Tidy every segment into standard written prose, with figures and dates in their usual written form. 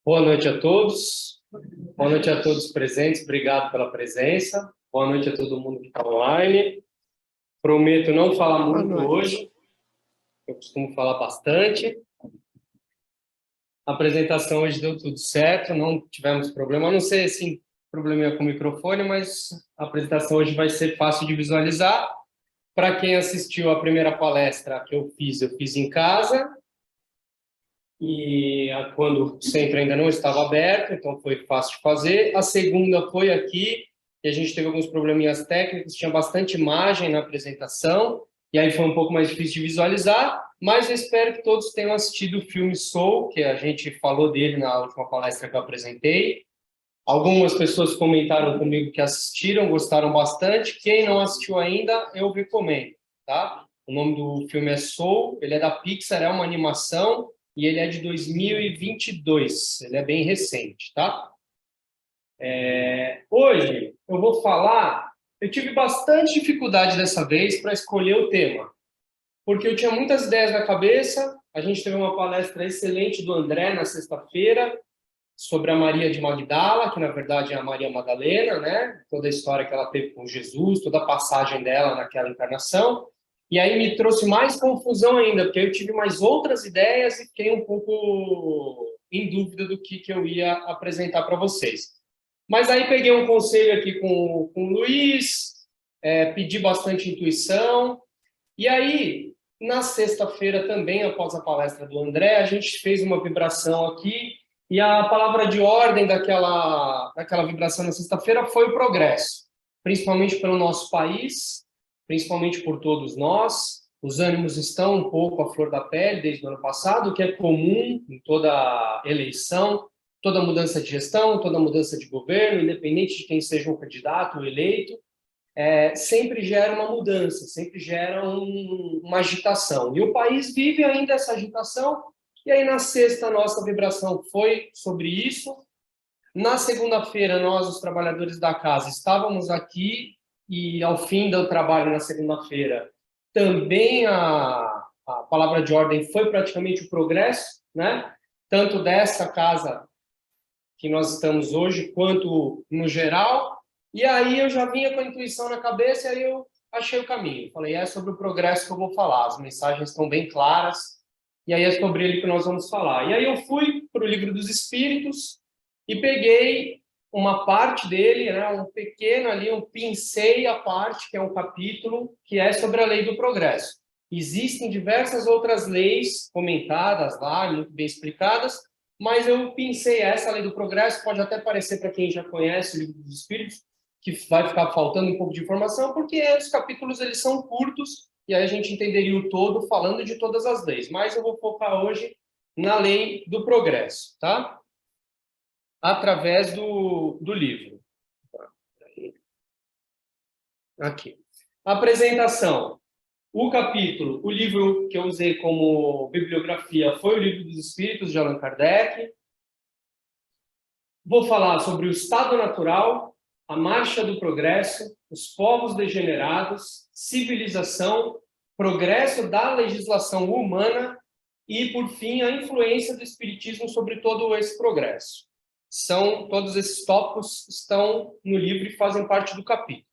Boa noite a todos. Boa noite a todos presentes. Obrigado pela presença. Boa noite a todo mundo que está online. Prometo não falar muito hoje. Eu costumo falar bastante. A apresentação hoje deu tudo certo, não tivemos problema. A não ser, assim, probleminha com o microfone, mas a apresentação hoje vai ser fácil de visualizar. Para quem assistiu a primeira palestra que eu fiz em casa. E quando o centro ainda não estava aberto, então foi fácil de fazer. A segunda foi aqui, e a gente teve alguns probleminhas técnicos, tinha bastante imagem na apresentação, e aí foi um pouco mais difícil de visualizar, mas eu espero que todos tenham assistido o filme Soul, que a gente falou dele na última palestra que eu apresentei. Algumas pessoas comentaram comigo que assistiram, gostaram bastante. Quem não assistiu ainda, eu recomendo, tá? O nome do filme é Soul, ele é da Pixar, é uma animação, e ele é de 2022, ele é bem recente, tá? Hoje eu vou falar, eu tive bastante dificuldade dessa vez para escolher o tema, porque eu tinha muitas ideias na cabeça. A gente teve uma palestra excelente do André na sexta-feira sobre a Maria de Magdala, que na verdade é a Maria Madalena, né? Toda a história que ela teve com Jesus, toda a passagem dela naquela encarnação. E aí me trouxe mais confusão ainda, porque eu tive mais outras ideias e fiquei um pouco em dúvida do que eu ia apresentar para vocês. Mas aí peguei um conselho aqui com o Luiz, pedi bastante intuição, e aí, na sexta-feira também, após a palestra do André, a gente fez uma vibração aqui, e a palavra de ordem daquela vibração na sexta-feira foi o progresso, principalmente pelo nosso país, principalmente por todos nós. Os ânimos estão um pouco à flor da pele desde o ano passado, o que é comum em toda eleição, toda mudança de gestão, toda mudança de governo, independente de quem seja um candidato ou eleito, sempre gera uma mudança, sempre gera uma agitação. E o país vive ainda essa agitação. E aí, na sexta, a nossa vibração foi sobre isso. Na segunda-feira, nós, os trabalhadores da casa, estávamos aqui e, ao fim do trabalho na segunda-feira, também a palavra de ordem foi praticamente o progresso, né? Tanto dessa casa que nós estamos hoje, quanto no geral. E aí eu já vinha com a intuição na cabeça e aí eu achei o caminho. Falei, é sobre o progresso que eu vou falar. As mensagens estão bem claras e aí é sobre ele que nós vamos falar. E aí eu fui para o Livro dos Espíritos e peguei uma parte dele, né, um pequeno ali, eu pincei a parte, que é um capítulo, que é sobre a lei do progresso. Existem diversas outras leis comentadas lá, muito bem explicadas, mas eu pincei essa lei do progresso. Pode até parecer, para quem já conhece o Livro dos Espíritos, que vai ficar faltando um pouco de informação, porque os capítulos eles são curtos e aí a gente entenderia o todo falando de todas as leis. Mas eu vou focar hoje na lei do progresso, tá? Através do livro. Aqui. Apresentação. O capítulo, o livro que eu usei como bibliografia foi o Livro dos Espíritos, de Allan Kardec. Vou falar sobre o estado natural, a marcha do progresso, os povos degenerados, civilização, progresso da legislação humana e, por fim, a influência do espiritismo sobre todo esse progresso. Todos esses tópicos estão no livro e fazem parte do capítulo.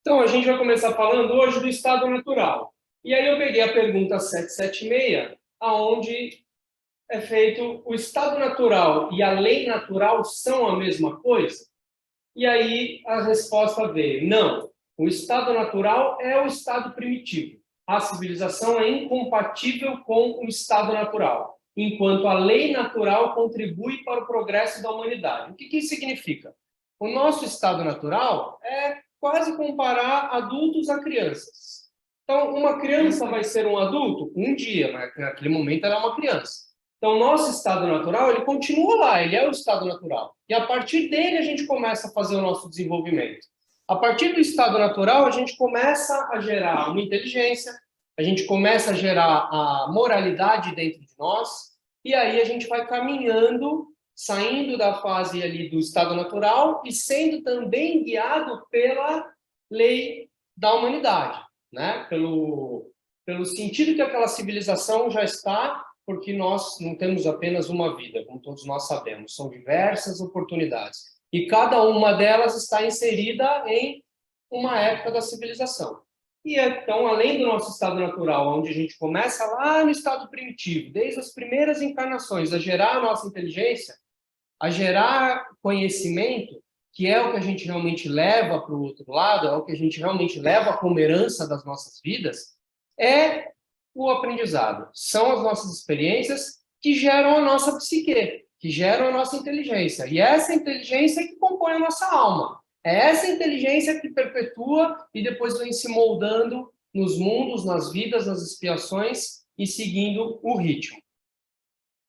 Então, a gente vai começar falando hoje do estado natural. E aí eu peguei a pergunta 776, aonde é feito o estado natural e a lei natural são a mesma coisa? E aí a resposta veio, não. O estado natural é o estado primitivo. A civilização é incompatível com o estado natural, enquanto a lei natural contribui para o progresso da humanidade. O que isso significa? O nosso estado natural é quase comparar adultos a crianças. Então, uma criança vai ser um adulto? Um dia, mas naquele momento ela é uma criança. Então, o nosso estado natural, ele continua lá, ele é o estado natural. E a partir dele a gente começa a fazer o nosso desenvolvimento. A partir do estado natural, a gente começa a gerar uma inteligência, a gente começa a gerar a moralidade dentro de nós, e aí a gente vai caminhando, saindo da fase ali do estado natural e sendo também guiado pela lei da humanidade, né? Pelo sentido que aquela civilização já está, porque nós não temos apenas uma vida, como todos nós sabemos, são diversas oportunidades. E cada uma delas está inserida em uma época da civilização. E então, além do nosso estado natural, onde a gente começa lá no estado primitivo, desde as primeiras encarnações, a gerar a nossa inteligência, a gerar conhecimento, que é o que a gente realmente leva para o outro lado, é o que a gente realmente leva como herança das nossas vidas, é o aprendizado. São as nossas experiências que geram a nossa psique, que geram a nossa inteligência. E essa inteligência é que compõe a nossa alma. É essa inteligência que perpetua e depois vem se moldando nos mundos, nas vidas, nas expiações e seguindo o ritmo.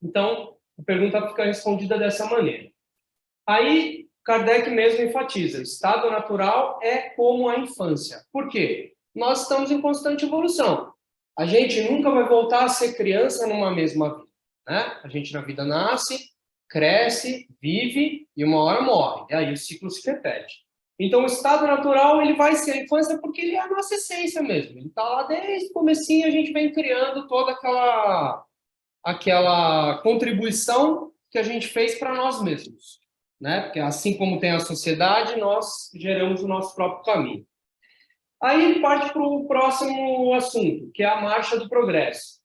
Então, a pergunta fica respondida dessa maneira. Aí, Kardec mesmo enfatiza, o estado natural é como a infância. Por quê? Nós estamos em constante evolução. A gente nunca vai voltar a ser criança numa mesma vida, né? A gente na vida nasce, cresce, vive e uma hora morre. E aí o ciclo se repete. Então, o estado natural ele vai ser a infância porque ele é a nossa essência mesmo. Ele está lá desde o comecinho, a gente vem criando toda aquela contribuição que a gente fez para nós mesmos, né? Porque assim como tem a sociedade, nós geramos o nosso próprio caminho. Aí ele parte para o próximo assunto, que é a marcha do progresso.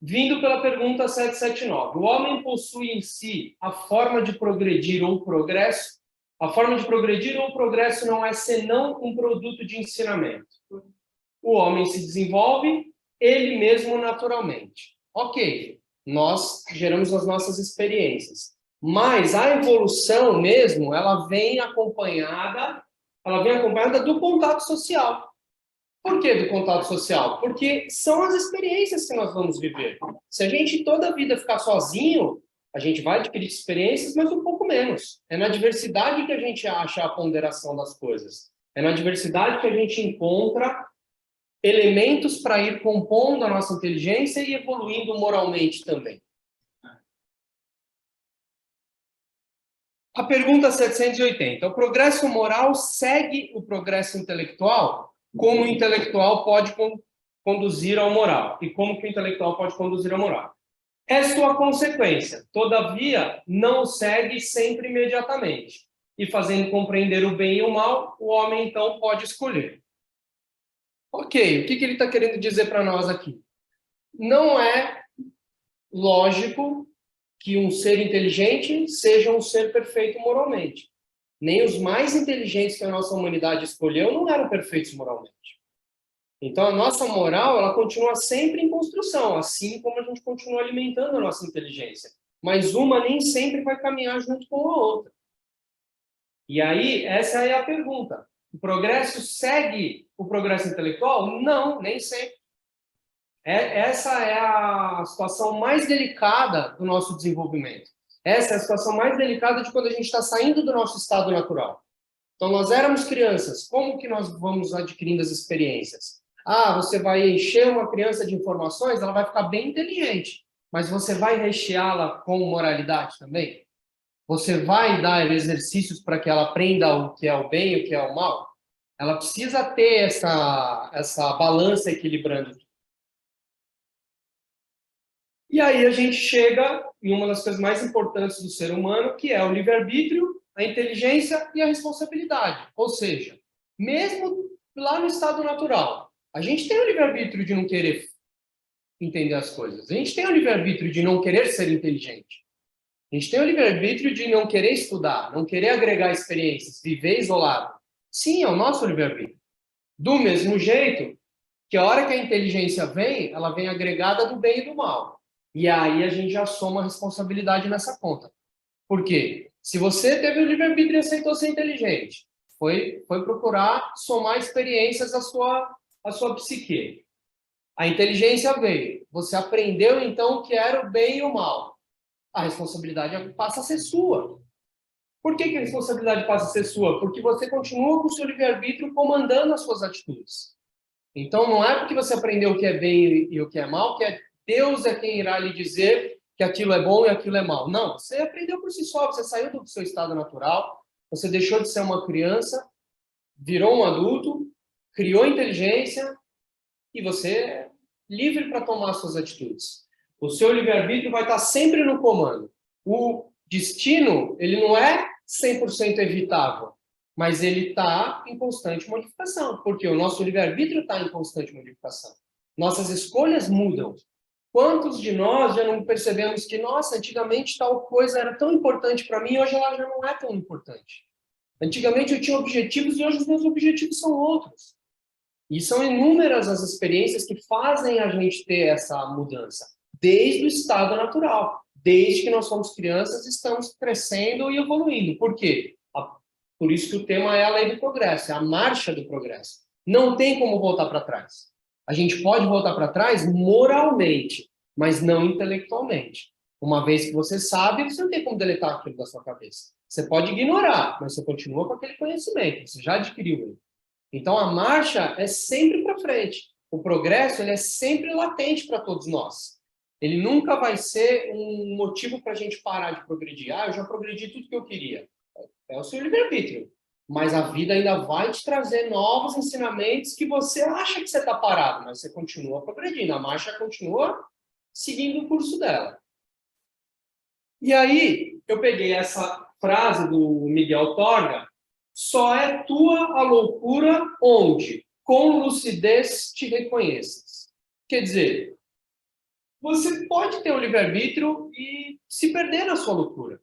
Vindo pela pergunta 779, o homem possui em si a forma de progredir ou progresso? A forma de progredir ou progresso não é senão um produto de ensinamento. O homem se desenvolve ele mesmo naturalmente. Ok, nós geramos as nossas experiências, mas a evolução mesmo, ela vem acompanhada do contato social. Por que do contato social? Porque são as experiências que nós vamos viver. Se a gente toda a vida ficar sozinho, a gente vai adquirir experiências, mas um pouco menos. É na diversidade que a gente acha a ponderação das coisas. É na diversidade que a gente encontra elementos para ir compondo a nossa inteligência e evoluindo moralmente também. A pergunta 780. O progresso moral segue o progresso intelectual? Como o intelectual pode conduzir ao moral? E como que o intelectual pode conduzir ao moral? É sua consequência. Todavia, não segue sempre imediatamente. E fazendo compreender o bem e o mal, o homem então pode escolher. Ok, o que ele está querendo dizer para nós aqui? Não é lógico que um ser inteligente seja um ser perfeito moralmente. Nem os mais inteligentes que a nossa humanidade escolheu não eram perfeitos moralmente. Então, a nossa moral, ela continua sempre em construção, assim como a gente continua alimentando a nossa inteligência. Mas uma nem sempre vai caminhar junto com a outra. E aí, essa é a pergunta. O progresso segue o progresso intelectual? Não, nem sempre. Essa é a situação mais delicada do nosso desenvolvimento. Essa é a situação mais delicada de quando a gente está saindo do nosso estado natural. Então, nós éramos crianças. Como que nós vamos adquirindo as experiências? Você vai encher uma criança de informações, ela vai ficar bem inteligente. Mas você vai recheá-la com moralidade também? Você vai dar exercícios para que ela aprenda o que é o bem e o que é o mal? Ela precisa ter essa balança equilibrando. E aí a gente chega em uma das coisas mais importantes do ser humano, que é o livre-arbítrio, a inteligência e a responsabilidade. Ou seja, mesmo lá no estado natural, a gente tem o livre-arbítrio de não querer entender as coisas. A gente tem o livre-arbítrio de não querer ser inteligente. A gente tem o livre-arbítrio de não querer estudar, não querer agregar experiências, viver isolado. Sim, é o nosso livre-arbítrio. Do mesmo jeito que a hora que a inteligência vem, ela vem agregada do bem e do mal. E aí a gente já soma a responsabilidade nessa conta. Por quê? Se você teve o livre-arbítrio e aceitou ser inteligente, foi procurar somar experiências à sua psique. A inteligência veio. Você aprendeu, então, o que era o bem e o mal. A responsabilidade passa a ser sua. Por que a responsabilidade passa a ser sua? Porque você continua com o seu livre-arbítrio comandando as suas atitudes. Então, não é porque você aprendeu o que é bem e o que é mal, que Deus é quem irá lhe dizer que aquilo é bom e aquilo é mal. Não, você aprendeu por si só, você saiu do seu estado natural, você deixou de ser uma criança, virou um adulto, criou inteligência e você é livre para tomar suas atitudes. O seu livre-arbítrio vai estar sempre no comando. O destino, ele não é 100% evitável, mas ele está em constante modificação, porque o nosso livre-arbítrio está em constante modificação. Nossas escolhas mudam. Quantos de nós já não percebemos que, nossa, antigamente tal coisa era tão importante para mim, hoje ela já não é tão importante. Antigamente eu tinha objetivos e hoje os meus objetivos são outros. E são inúmeras as experiências que fazem a gente ter essa mudança, desde o estado natural. Desde que nós somos crianças, estamos crescendo e evoluindo. Por quê? Por isso que o tema é a lei do progresso, é a marcha do progresso. Não tem como voltar para trás. A gente pode voltar para trás moralmente, mas não intelectualmente. Uma vez que você sabe, você não tem como deletar aquilo da sua cabeça. Você pode ignorar, mas você continua com aquele conhecimento, você já adquiriu ele. Então, a marcha é sempre para frente. O progresso ele é sempre latente para todos nós. Ele nunca vai ser um motivo para a gente parar de progredir. Ah, eu já progredi tudo que eu queria. É o seu livre-arbítrio. Mas a vida ainda vai te trazer novos ensinamentos que você acha que você está parado, mas você continua progredindo. A marcha continua seguindo o curso dela. E aí, eu peguei essa frase do Miguel Torga: só é tua a loucura onde, com lucidez, te reconheças. Quer dizer, você pode ter o livre-arbítrio e se perder na sua loucura.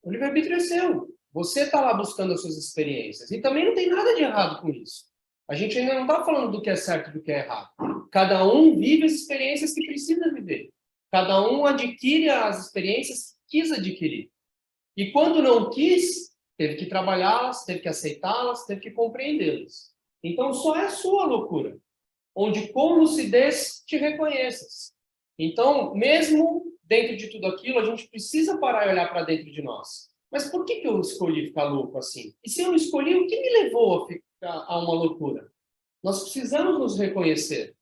O livre-arbítrio é seu. Você está lá buscando as suas experiências. E também não tem nada de errado com isso. A gente ainda não está falando do que é certo e do que é errado. Cada um vive as experiências que precisa viver. Cada um adquire as experiências que quis adquirir. E quando não quis, teve que trabalhá-las, teve que aceitá-las, teve que compreendê-las. Então, só é sua loucura, onde com lucidez te reconheças. Então, mesmo dentro de tudo aquilo, a gente precisa parar e olhar para dentro de nós. Mas por que eu escolhi ficar louco assim? E se eu não escolhi, o que me levou a uma loucura? Nós precisamos nos reconhecer.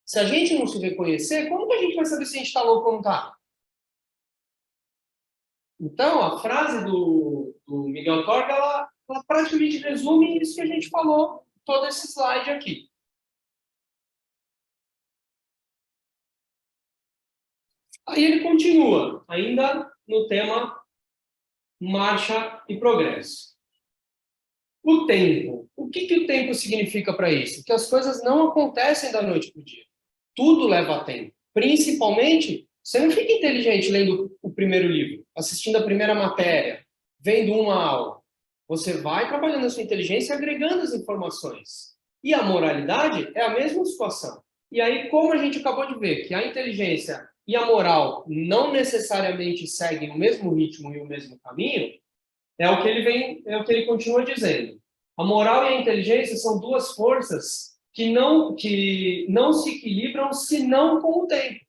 Se a gente não se reconhecer, como que a gente vai saber se a gente está louco ou não está? Então, a frase do Miguel Torga, ela praticamente resume isso que a gente falou, todo esse slide aqui. Aí ele continua, ainda no tema marcha e progresso. O tempo. O que o tempo significa para isso? Que as coisas não acontecem da noite para o dia. Tudo leva tempo. Principalmente, você não fica inteligente lendo o primeiro livro, assistindo a primeira matéria, vendo uma aula. Você vai trabalhando a sua inteligência e agregando as informações. E a moralidade é a mesma situação. E aí, como a gente acabou de ver, que a inteligência e a moral não necessariamente seguem o mesmo ritmo e o mesmo caminho, é o que ele continua dizendo. A moral e a inteligência são duas forças que não se equilibram senão com o tempo.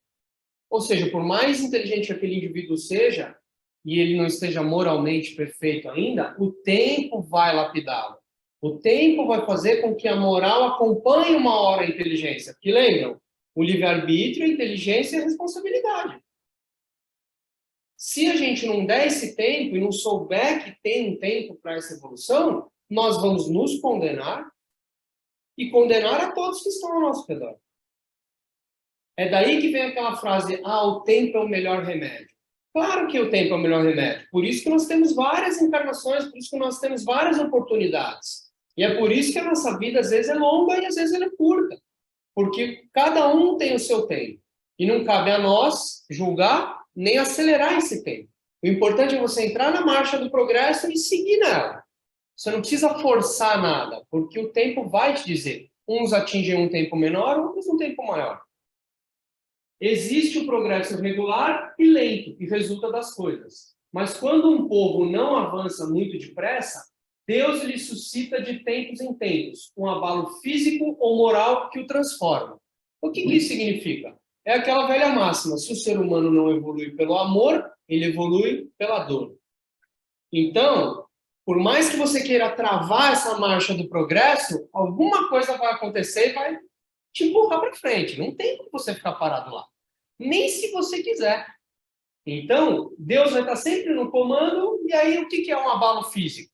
Ou seja, por mais inteligente que aquele indivíduo seja, e ele não esteja moralmente perfeito ainda, o tempo vai lapidá-lo. O tempo vai fazer com que a moral acompanhe uma hora a inteligência. Porque lembram? O livre-arbítrio, a inteligência e a responsabilidade. Se a gente não der esse tempo e não souber que tem um tempo para essa evolução, nós vamos nos condenar e condenar a todos que estão ao nosso redor. É daí que vem aquela frase, o tempo é o melhor remédio. Claro que o tempo é o melhor remédio. Por isso que nós temos várias encarnações, por isso que nós temos várias oportunidades. E é por isso que a nossa vida às vezes é longa e às vezes ela é curta. Porque cada um tem o seu tempo. E não cabe a nós julgar nem acelerar esse tempo. O importante é você entrar na marcha do progresso e seguir nela. Você não precisa forçar nada, porque o tempo vai te dizer. Uns atingem um tempo menor, outros um tempo maior. Existe o progresso regular e lento, que resulta das coisas. Mas quando um povo não avança muito depressa, Deus lhe suscita de tempos em tempos um abalo físico ou moral que o transforma. O que isso significa? É aquela velha máxima: se o ser humano não evolui pelo amor, ele evolui pela dor. Então, por mais que você queira travar essa marcha do progresso, alguma coisa vai acontecer e vai te empurrar para frente. Não tem como você ficar parado lá. Nem se você quiser. Então, Deus vai estar sempre no comando, e aí o que é um abalo físico?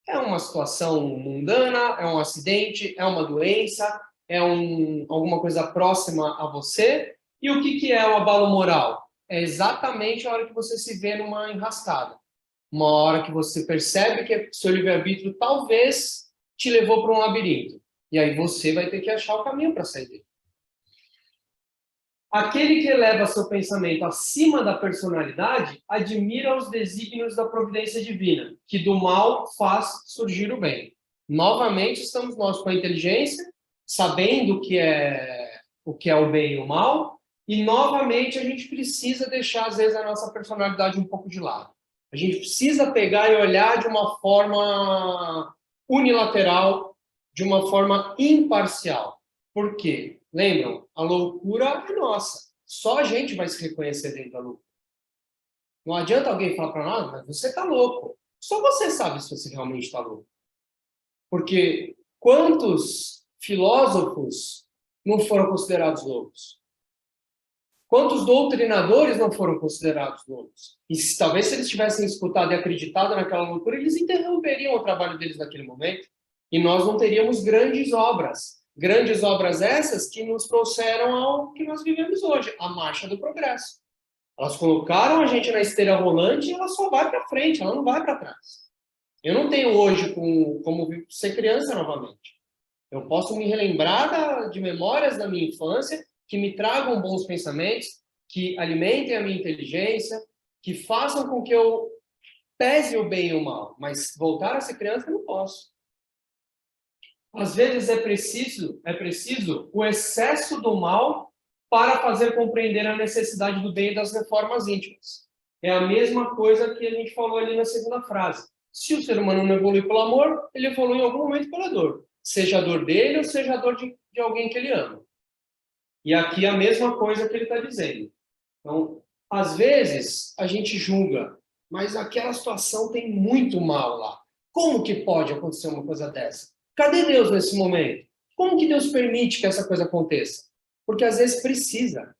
É uma situação mundana, é um acidente, é uma doença, é alguma coisa próxima a você, E o que é o abalo moral? É exatamente a hora que você se vê numa enrascada. Uma hora que você percebe que seu livre-arbítrio talvez te levou para um labirinto. E aí você vai ter que achar o caminho para sair dele. Aquele que eleva seu pensamento acima da personalidade admira os desígnios da providência divina, que do mal faz surgir o bem. Novamente, estamos nós com a inteligência, sabendo o que é o bem e o mal, e novamente a gente precisa deixar, às vezes, a nossa personalidade um pouco de lado. A gente precisa pegar e olhar de uma forma unilateral, de uma forma imparcial. Por quê? Lembram? A loucura é nossa. Só a gente vai se reconhecer dentro da loucura. Não adianta alguém falar para nós, mas você está louco. Só você sabe se você realmente está louco. Porque quantos filósofos não foram considerados loucos? Quantos doutrinadores não foram considerados loucos? E talvez se eles tivessem escutado e acreditado naquela loucura, eles interromperiam o trabalho deles naquele momento. E nós não teríamos grandes obras. Grandes obras essas que nos trouxeram ao que nós vivemos hoje, a marcha do progresso. Elas colocaram a gente na esteira rolante e ela só vai para frente, ela não vai para trás. Eu não tenho hoje como ser criança novamente. Eu posso me relembrar de memórias da minha infância que me tragam bons pensamentos, que alimentem a minha inteligência, que façam com que eu pese o bem e o mal. Mas voltar a ser criança eu não posso. Às vezes é preciso o excesso do mal para fazer compreender a necessidade do bem e das reformas íntimas. É a mesma coisa que a gente falou ali na segunda frase. Se o ser humano não evolui pelo amor, ele evolui em algum momento pela dor. Seja a dor dele ou seja a dor de alguém que ele ama. E aqui a mesma coisa que ele está dizendo. Então, às vezes, a gente julga, mas aquela situação tem muito mal lá. Como que pode acontecer uma coisa dessa? Cadê Deus nesse momento? Como que Deus permite que essa coisa aconteça? Porque às vezes precisa.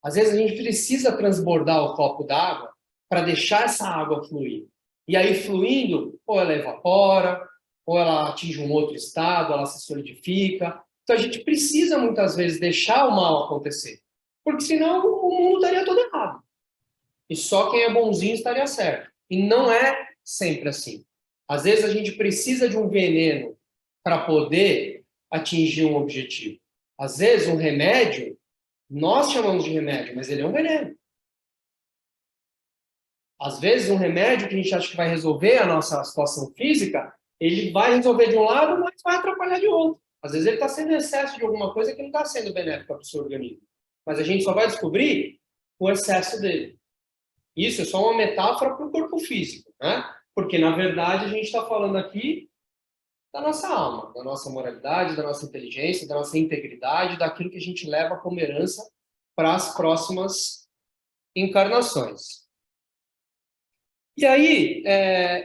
Às vezes a gente precisa transbordar o copo d'água para deixar essa água fluir. E aí, fluindo, ou ela evapora, ou ela atinge um outro estado, ela se solidifica. Então a gente precisa, muitas vezes, deixar o mal acontecer. Porque senão o mundo estaria todo errado. E só quem é bonzinho estaria certo. E não é sempre assim. Às vezes a gente precisa de um veneno para poder atingir um objetivo. Às vezes um remédio, nós chamamos de remédio, mas ele é um veneno. Às vezes um remédio que a gente acha que vai resolver a nossa situação física, ele vai resolver de um lado, mas vai atrapalhar de outro. Às vezes ele está sendo excesso de alguma coisa que não está sendo benéfica para o seu organismo. Mas a gente só vai descobrir o excesso dele. Isso é só uma metáfora para o corpo físico, né? Porque, na verdade, a gente está falando aqui da nossa alma, da nossa moralidade, da nossa inteligência, da nossa integridade, daquilo que a gente leva como herança para as próximas encarnações. E aí,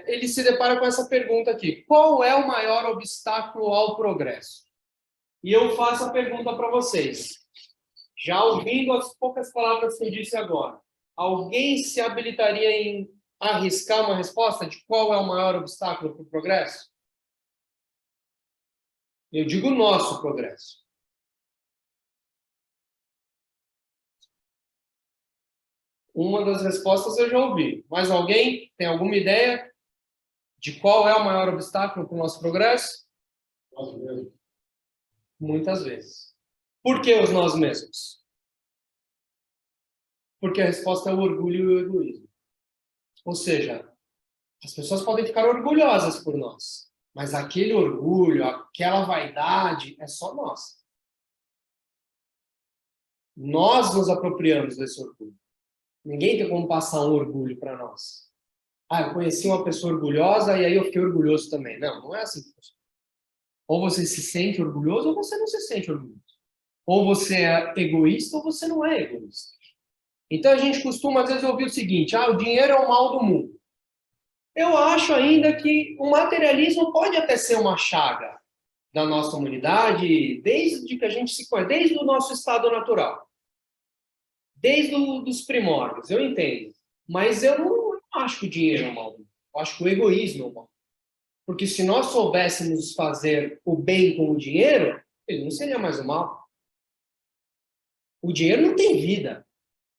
ele se depara com essa pergunta aqui: qual é o maior obstáculo ao progresso? E eu faço a pergunta para vocês, já ouvindo as poucas palavras que eu disse agora. Alguém se habilitaria em arriscar uma resposta de qual é o maior obstáculo para o progresso? Eu digo nosso progresso. Uma das respostas eu já ouvi. Mas alguém tem alguma ideia de qual é o maior obstáculo para o nosso progresso? Nós mesmos. Muitas vezes. Por que os nós mesmos? Porque a resposta é o orgulho e o egoísmo. Ou seja, as pessoas podem ficar orgulhosas por nós, mas aquele orgulho, aquela vaidade é só nossa. Nós nos apropriamos desse orgulho. Ninguém tem como passar um orgulho para nós. Eu conheci uma pessoa orgulhosa e aí eu fiquei orgulhoso também. Não, não é assim que funciona. Ou você se sente orgulhoso ou você não se sente orgulhoso. Ou você é egoísta ou você não é egoísta. Então a gente costuma às vezes ouvir o seguinte: o dinheiro é o mal do mundo. Eu acho ainda que o materialismo pode até ser uma chaga da nossa humanidade, desde que a gente se conhece, desde o nosso estado natural. Desde os primórdios, eu entendo. Mas eu não acho que o dinheiro é o mal do mundo. Eu acho que o egoísmo é o mal. Porque se nós soubéssemos fazer o bem com o dinheiro, ele não seria mais o mal. O dinheiro não tem vida.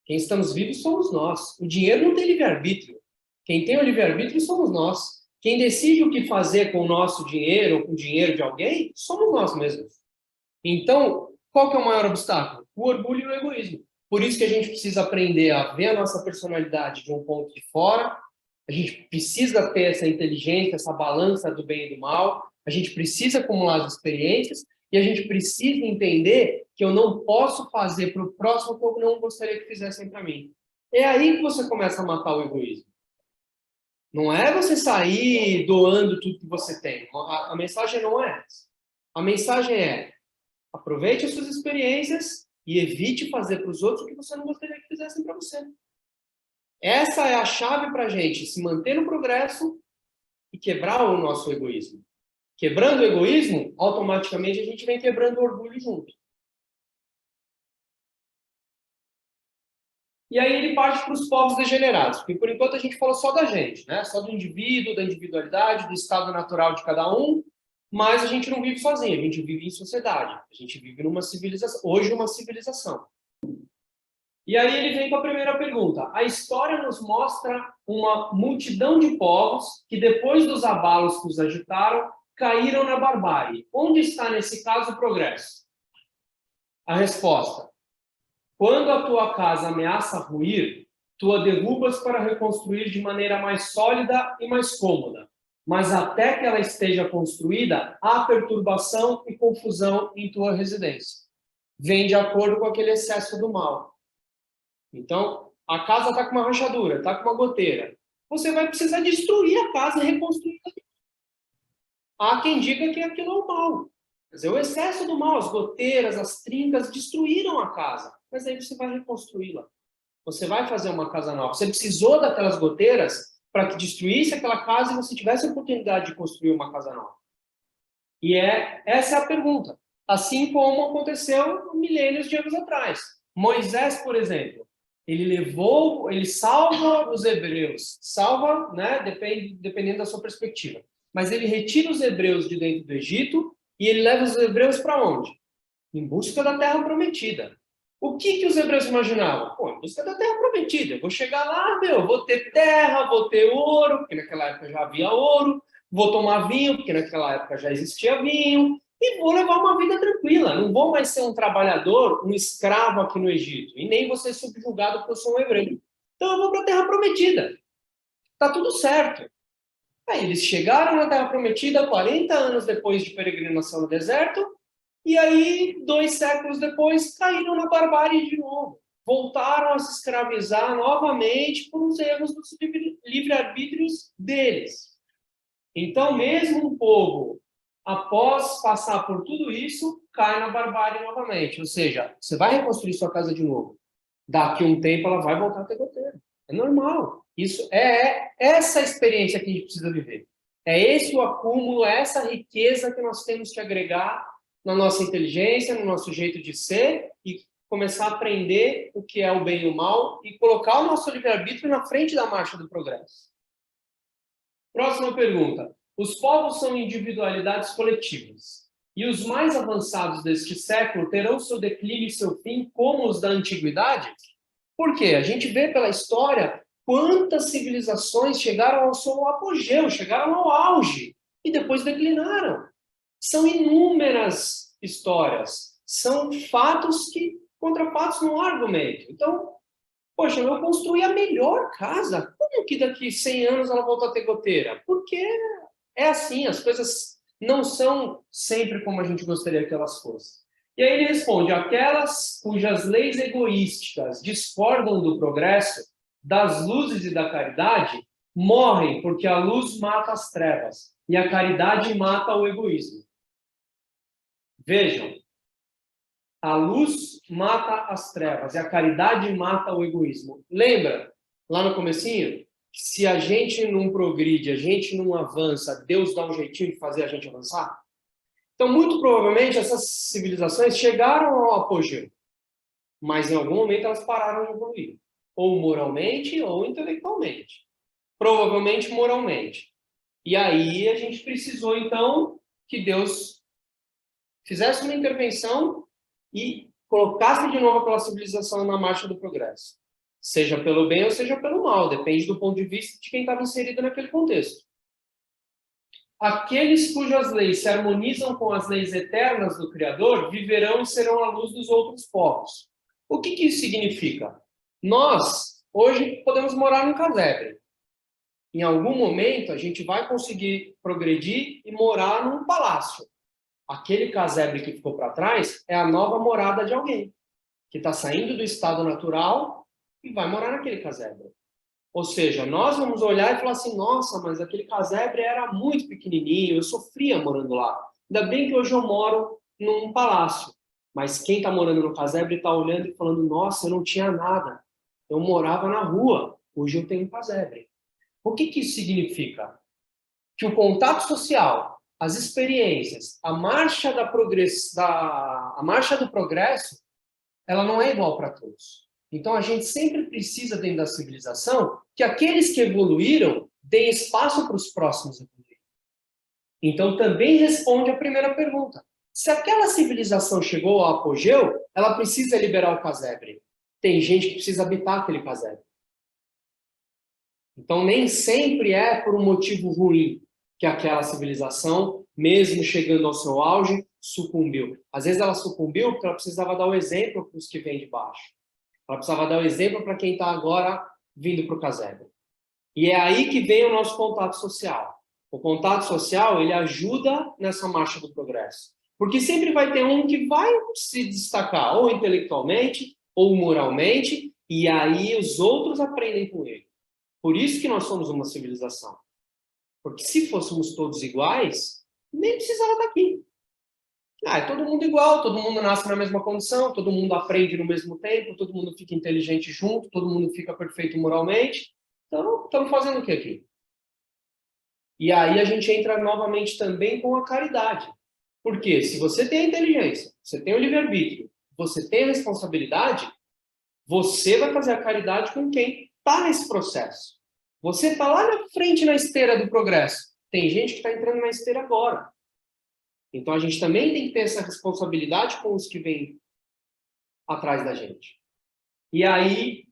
Quem estamos vivos somos nós. O dinheiro não tem livre-arbítrio. Quem tem o livre-arbítrio somos nós. Quem decide o que fazer com o nosso dinheiro ou com o dinheiro de alguém, somos nós mesmos. Então, qual que é o maior obstáculo? O orgulho e o egoísmo. Por isso que a gente precisa aprender a ver a nossa personalidade de um ponto de fora. A gente precisa ter essa inteligência, essa balança do bem e do mal. A gente precisa acumular as experiências e a gente precisa entender que eu não posso fazer para o próximo o que eu não gostaria que fizessem para mim. É aí que você começa a matar o egoísmo. Não é você sair doando tudo que você tem. A mensagem não é essa. A mensagem é: aproveite as suas experiências e evite fazer para os outros o que você não gostaria que fizessem para você. Essa é a chave para a gente se manter no progresso e quebrar o nosso egoísmo. Quebrando o egoísmo, automaticamente a gente vem quebrando o orgulho junto. E aí ele parte para os povos degenerados, porque por enquanto a gente falou só da gente, né? Só do indivíduo, da individualidade, do estado natural de cada um, mas a gente não vive sozinho, a gente vive em sociedade, a gente vive numa civilização, hoje uma civilização. E aí ele vem com a primeira pergunta. A história nos mostra uma multidão de povos que depois dos abalos que os agitaram, caíram na barbárie. Onde está nesse caso o progresso? A resposta: quando a tua casa ameaça ruir, tu a derrubas para reconstruir de maneira mais sólida e mais cômoda. Mas até que ela esteja construída, há perturbação e confusão em tua residência. Vem de acordo com aquele excesso do mal. Então, a casa está com uma rachadura, está com uma goteira. Você vai precisar destruir a casa e reconstruir. Há quem diga que aquilo é o mal. Quer dizer, o excesso do mal, as goteiras, as trincas, destruíram a casa. Mas aí você vai reconstruí-la. Você vai fazer uma casa nova. Você precisou daquelas goteiras para que destruísse aquela casa e você tivesse a oportunidade de construir uma casa nova. E essa é a pergunta. Assim como aconteceu milênios de anos atrás. Moisés, por exemplo, ele salva os hebreus. Salva, né, dependendo da sua perspectiva. Mas ele retira os hebreus de dentro do Egito e ele leva os hebreus para onde? Em busca da terra prometida. O que os hebreus imaginavam? Pô, em busca da terra prometida. Eu vou chegar lá, vou ter terra, vou ter ouro, porque naquela época já havia ouro, vou tomar vinho, porque naquela época já existia vinho, e vou levar uma vida tranquila. Não vou mais ser um trabalhador, um escravo aqui no Egito, e nem vou ser subjugado porque eu sou um hebreu. Então eu vou para a terra prometida. Tá tudo certo. Aí eles chegaram na terra prometida 40 anos depois de peregrinação no deserto, e aí, 2 séculos depois, caíram na barbárie de novo. Voltaram a se escravizar novamente por os erros dos livre-arbítrios deles. Então, mesmo um povo, após passar por tudo isso, cai na barbárie novamente. Ou seja, você vai reconstruir sua casa de novo. Daqui a um tempo, ela vai voltar a ter goteira. É normal. Isso é essa experiência que a gente precisa viver. É esse o acúmulo, é essa riqueza que nós temos que agregar na nossa inteligência, no nosso jeito de ser e começar a aprender o que é o bem e o mal e colocar o nosso livre-arbítrio na frente da marcha do progresso. Próxima pergunta. Os povos são individualidades coletivas e os mais avançados deste século terão seu declínio e seu fim como os da antiguidade? Por quê? A gente vê pela história quantas civilizações chegaram ao seu apogeu, chegaram ao auge e depois declinaram. São inúmeras histórias, são fatos que contra fatos não há argumento. Então, poxa, eu construí a melhor casa, como que daqui 100 anos ela volta a ter goteira? Porque é assim, as coisas não são sempre como a gente gostaria que elas fossem. E aí ele responde: aquelas cujas leis egoísticas discordam do progresso, das luzes e da caridade, morrem porque a luz mata as trevas e a caridade mata o egoísmo. Vejam, a luz mata as trevas e a caridade mata o egoísmo. Lembra, lá no comecinho, que se a gente não progride, a gente não avança, Deus dá um jeitinho de fazer a gente avançar? Então, muito provavelmente, essas civilizações chegaram ao apogeu, mas em algum momento elas pararam de evoluir, ou moralmente ou intelectualmente. Provavelmente moralmente. E aí a gente precisou, então, que Deus fizesse uma intervenção e colocasse de novo aquela civilização na marcha do progresso. Seja pelo bem ou seja pelo mal, depende do ponto de vista de quem estava inserido naquele contexto. Aqueles cujas leis se harmonizam com as leis eternas do Criador viverão e serão a luz dos outros povos. O que isso significa? Nós, hoje, podemos morar num casebre. Em algum momento, a gente vai conseguir progredir e morar num palácio. Aquele casebre que ficou para trás é a nova morada de alguém que está saindo do estado natural e vai morar naquele casebre. Ou seja, nós vamos olhar e falar assim, nossa, mas aquele casebre era muito pequenininho, eu sofria morando lá. Ainda bem que hoje eu moro num palácio. Mas quem está morando no casebre está olhando e falando, nossa, eu não tinha nada. Eu morava na rua, hoje eu tenho um casebre. O que isso significa? Que o contato social, as experiências, a marcha do progresso, ela não é igual para todos. Então, a gente sempre precisa, dentro da civilização, que aqueles que evoluíram deem espaço para os próximos evoluírem. Então, também responde a primeira pergunta. Se aquela civilização chegou ao apogeu, ela precisa liberar o casebre. Tem gente que precisa habitar aquele casebre. Então, nem sempre é por um motivo ruim que aquela civilização, mesmo chegando ao seu auge, sucumbiu. Às vezes ela sucumbiu porque ela precisava dar o exemplo para os que vêm de baixo. Ela precisava dar o exemplo para quem está agora vindo para o casebre. E é aí que vem o nosso contato social. O contato social, ele ajuda nessa marcha do progresso. Porque sempre vai ter um que vai se destacar, ou intelectualmente, ou moralmente, e aí os outros aprendem com ele. Por isso que nós somos uma civilização. Porque se fôssemos todos iguais, nem precisava estar aqui. É todo mundo igual, todo mundo nasce na mesma condição, todo mundo aprende no mesmo tempo, todo mundo fica inteligente junto, todo mundo fica perfeito moralmente. Então, estamos fazendo o que aqui? E aí a gente entra novamente também com a caridade. Porque se você tem a inteligência, você tem o livre-arbítrio, você tem a responsabilidade, você vai fazer a caridade com quem está nesse processo. Você está lá na frente na esteira do progresso. Tem gente que está entrando na esteira agora. Então, a gente também tem que ter essa responsabilidade com os que vêm atrás da gente. E aí,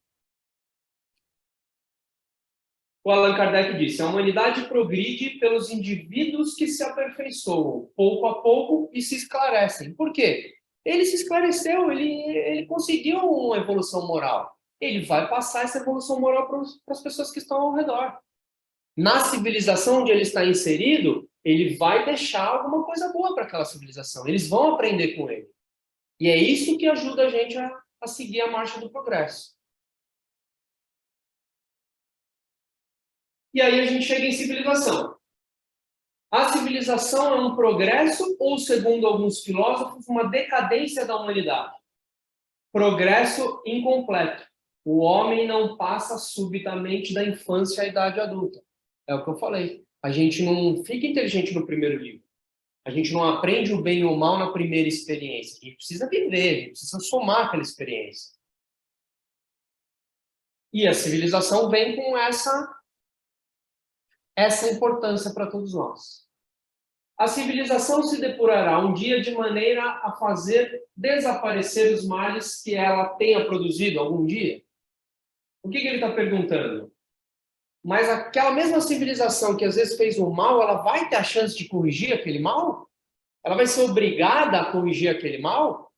o Allan Kardec disse, a humanidade progride pelos indivíduos que se aperfeiçoam pouco a pouco e se esclarecem. Por quê? Ele se esclareceu, ele conseguiu uma evolução moral. Ele vai passar essa evolução moral para as pessoas que estão ao redor. Na civilização onde ele está inserido, ele vai deixar alguma coisa boa para aquela civilização. Eles vão aprender com ele. E é isso que ajuda a gente a seguir a marcha do progresso. E aí a gente chega em civilização. A civilização é um progresso ou, segundo alguns filósofos, uma decadência da humanidade? Progresso incompleto. O homem não passa subitamente da infância à idade adulta. É o que eu falei. A gente não fica inteligente no primeiro livro. A gente não aprende o bem ou o mal na primeira experiência. A gente precisa viver, a gente precisa somar aquela experiência. E a civilização vem com essa importância para todos nós. A civilização se depurará um dia de maneira a fazer desaparecer os males que ela tenha produzido algum dia? O que ele está perguntando? Mas aquela mesma civilização que às vezes fez o mal, ela vai ter a chance de corrigir aquele mal? Ela vai ser obrigada a corrigir aquele mal?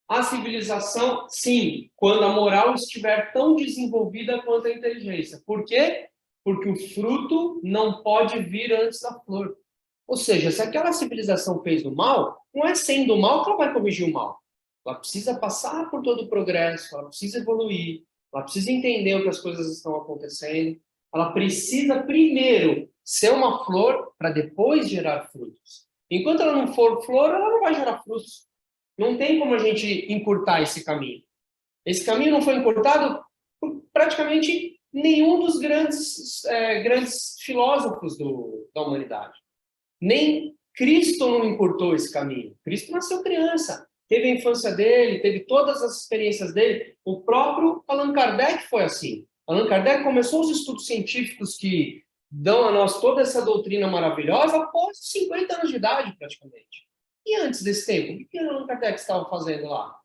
A civilização, sim, quando a moral estiver tão desenvolvida quanto a inteligência. Por quê? Porque o fruto não pode vir antes da flor. Ou seja, se aquela civilização fez o mal, não é sendo o mal que ela vai corrigir o mal. Ela precisa passar por todo o progresso, ela precisa evoluir, ela precisa entender o que as coisas estão acontecendo. Ela precisa primeiro ser uma flor para depois gerar frutos. Enquanto ela não for flor, ela não vai gerar frutos. Não tem como a gente encurtar esse caminho. Esse caminho não foi encurtado por praticamente nenhum dos grandes filósofos da humanidade. Nem Cristo não encurtou esse caminho. Cristo nasceu criança, teve a infância dele, teve todas as experiências dele. O próprio Allan Kardec foi assim. Allan Kardec começou os estudos científicos que dão a nós toda essa doutrina maravilhosa após 50 anos de idade, praticamente. E antes desse tempo, o que Allan Kardec estava fazendo lá?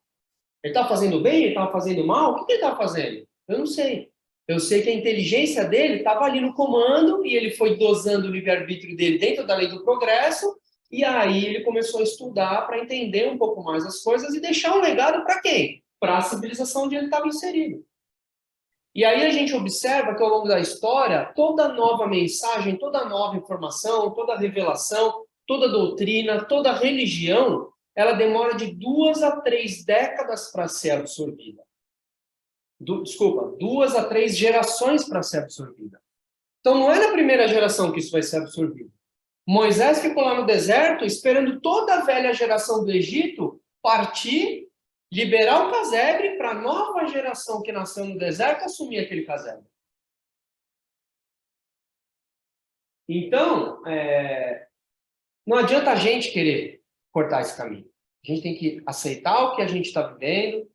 Ele estava fazendo bem? Ele estava fazendo mal? O que ele estava fazendo? Eu não sei. Eu sei que a inteligência dele estava ali no comando e ele foi dosando o livre-arbítrio dele dentro da lei do progresso e aí ele começou a estudar para entender um pouco mais as coisas e deixar um legado para quem? Para a civilização onde ele estava inserido. E aí a gente observa que ao longo da história, toda nova mensagem, toda nova informação, toda revelação, toda doutrina, toda religião, ela demora de 2 a 3 décadas para ser absorvida. Desculpa, 2 a 3 gerações para ser absorvida. Então não é na primeira geração que isso vai ser absorvido. Moisés ficou lá no deserto esperando toda a velha geração do Egito partir, liberar o casebre para a nova geração que nasceu no deserto assumir aquele casebre. Então, não adianta a gente querer cortar esse caminho. A gente tem que aceitar o que a gente está vivendo,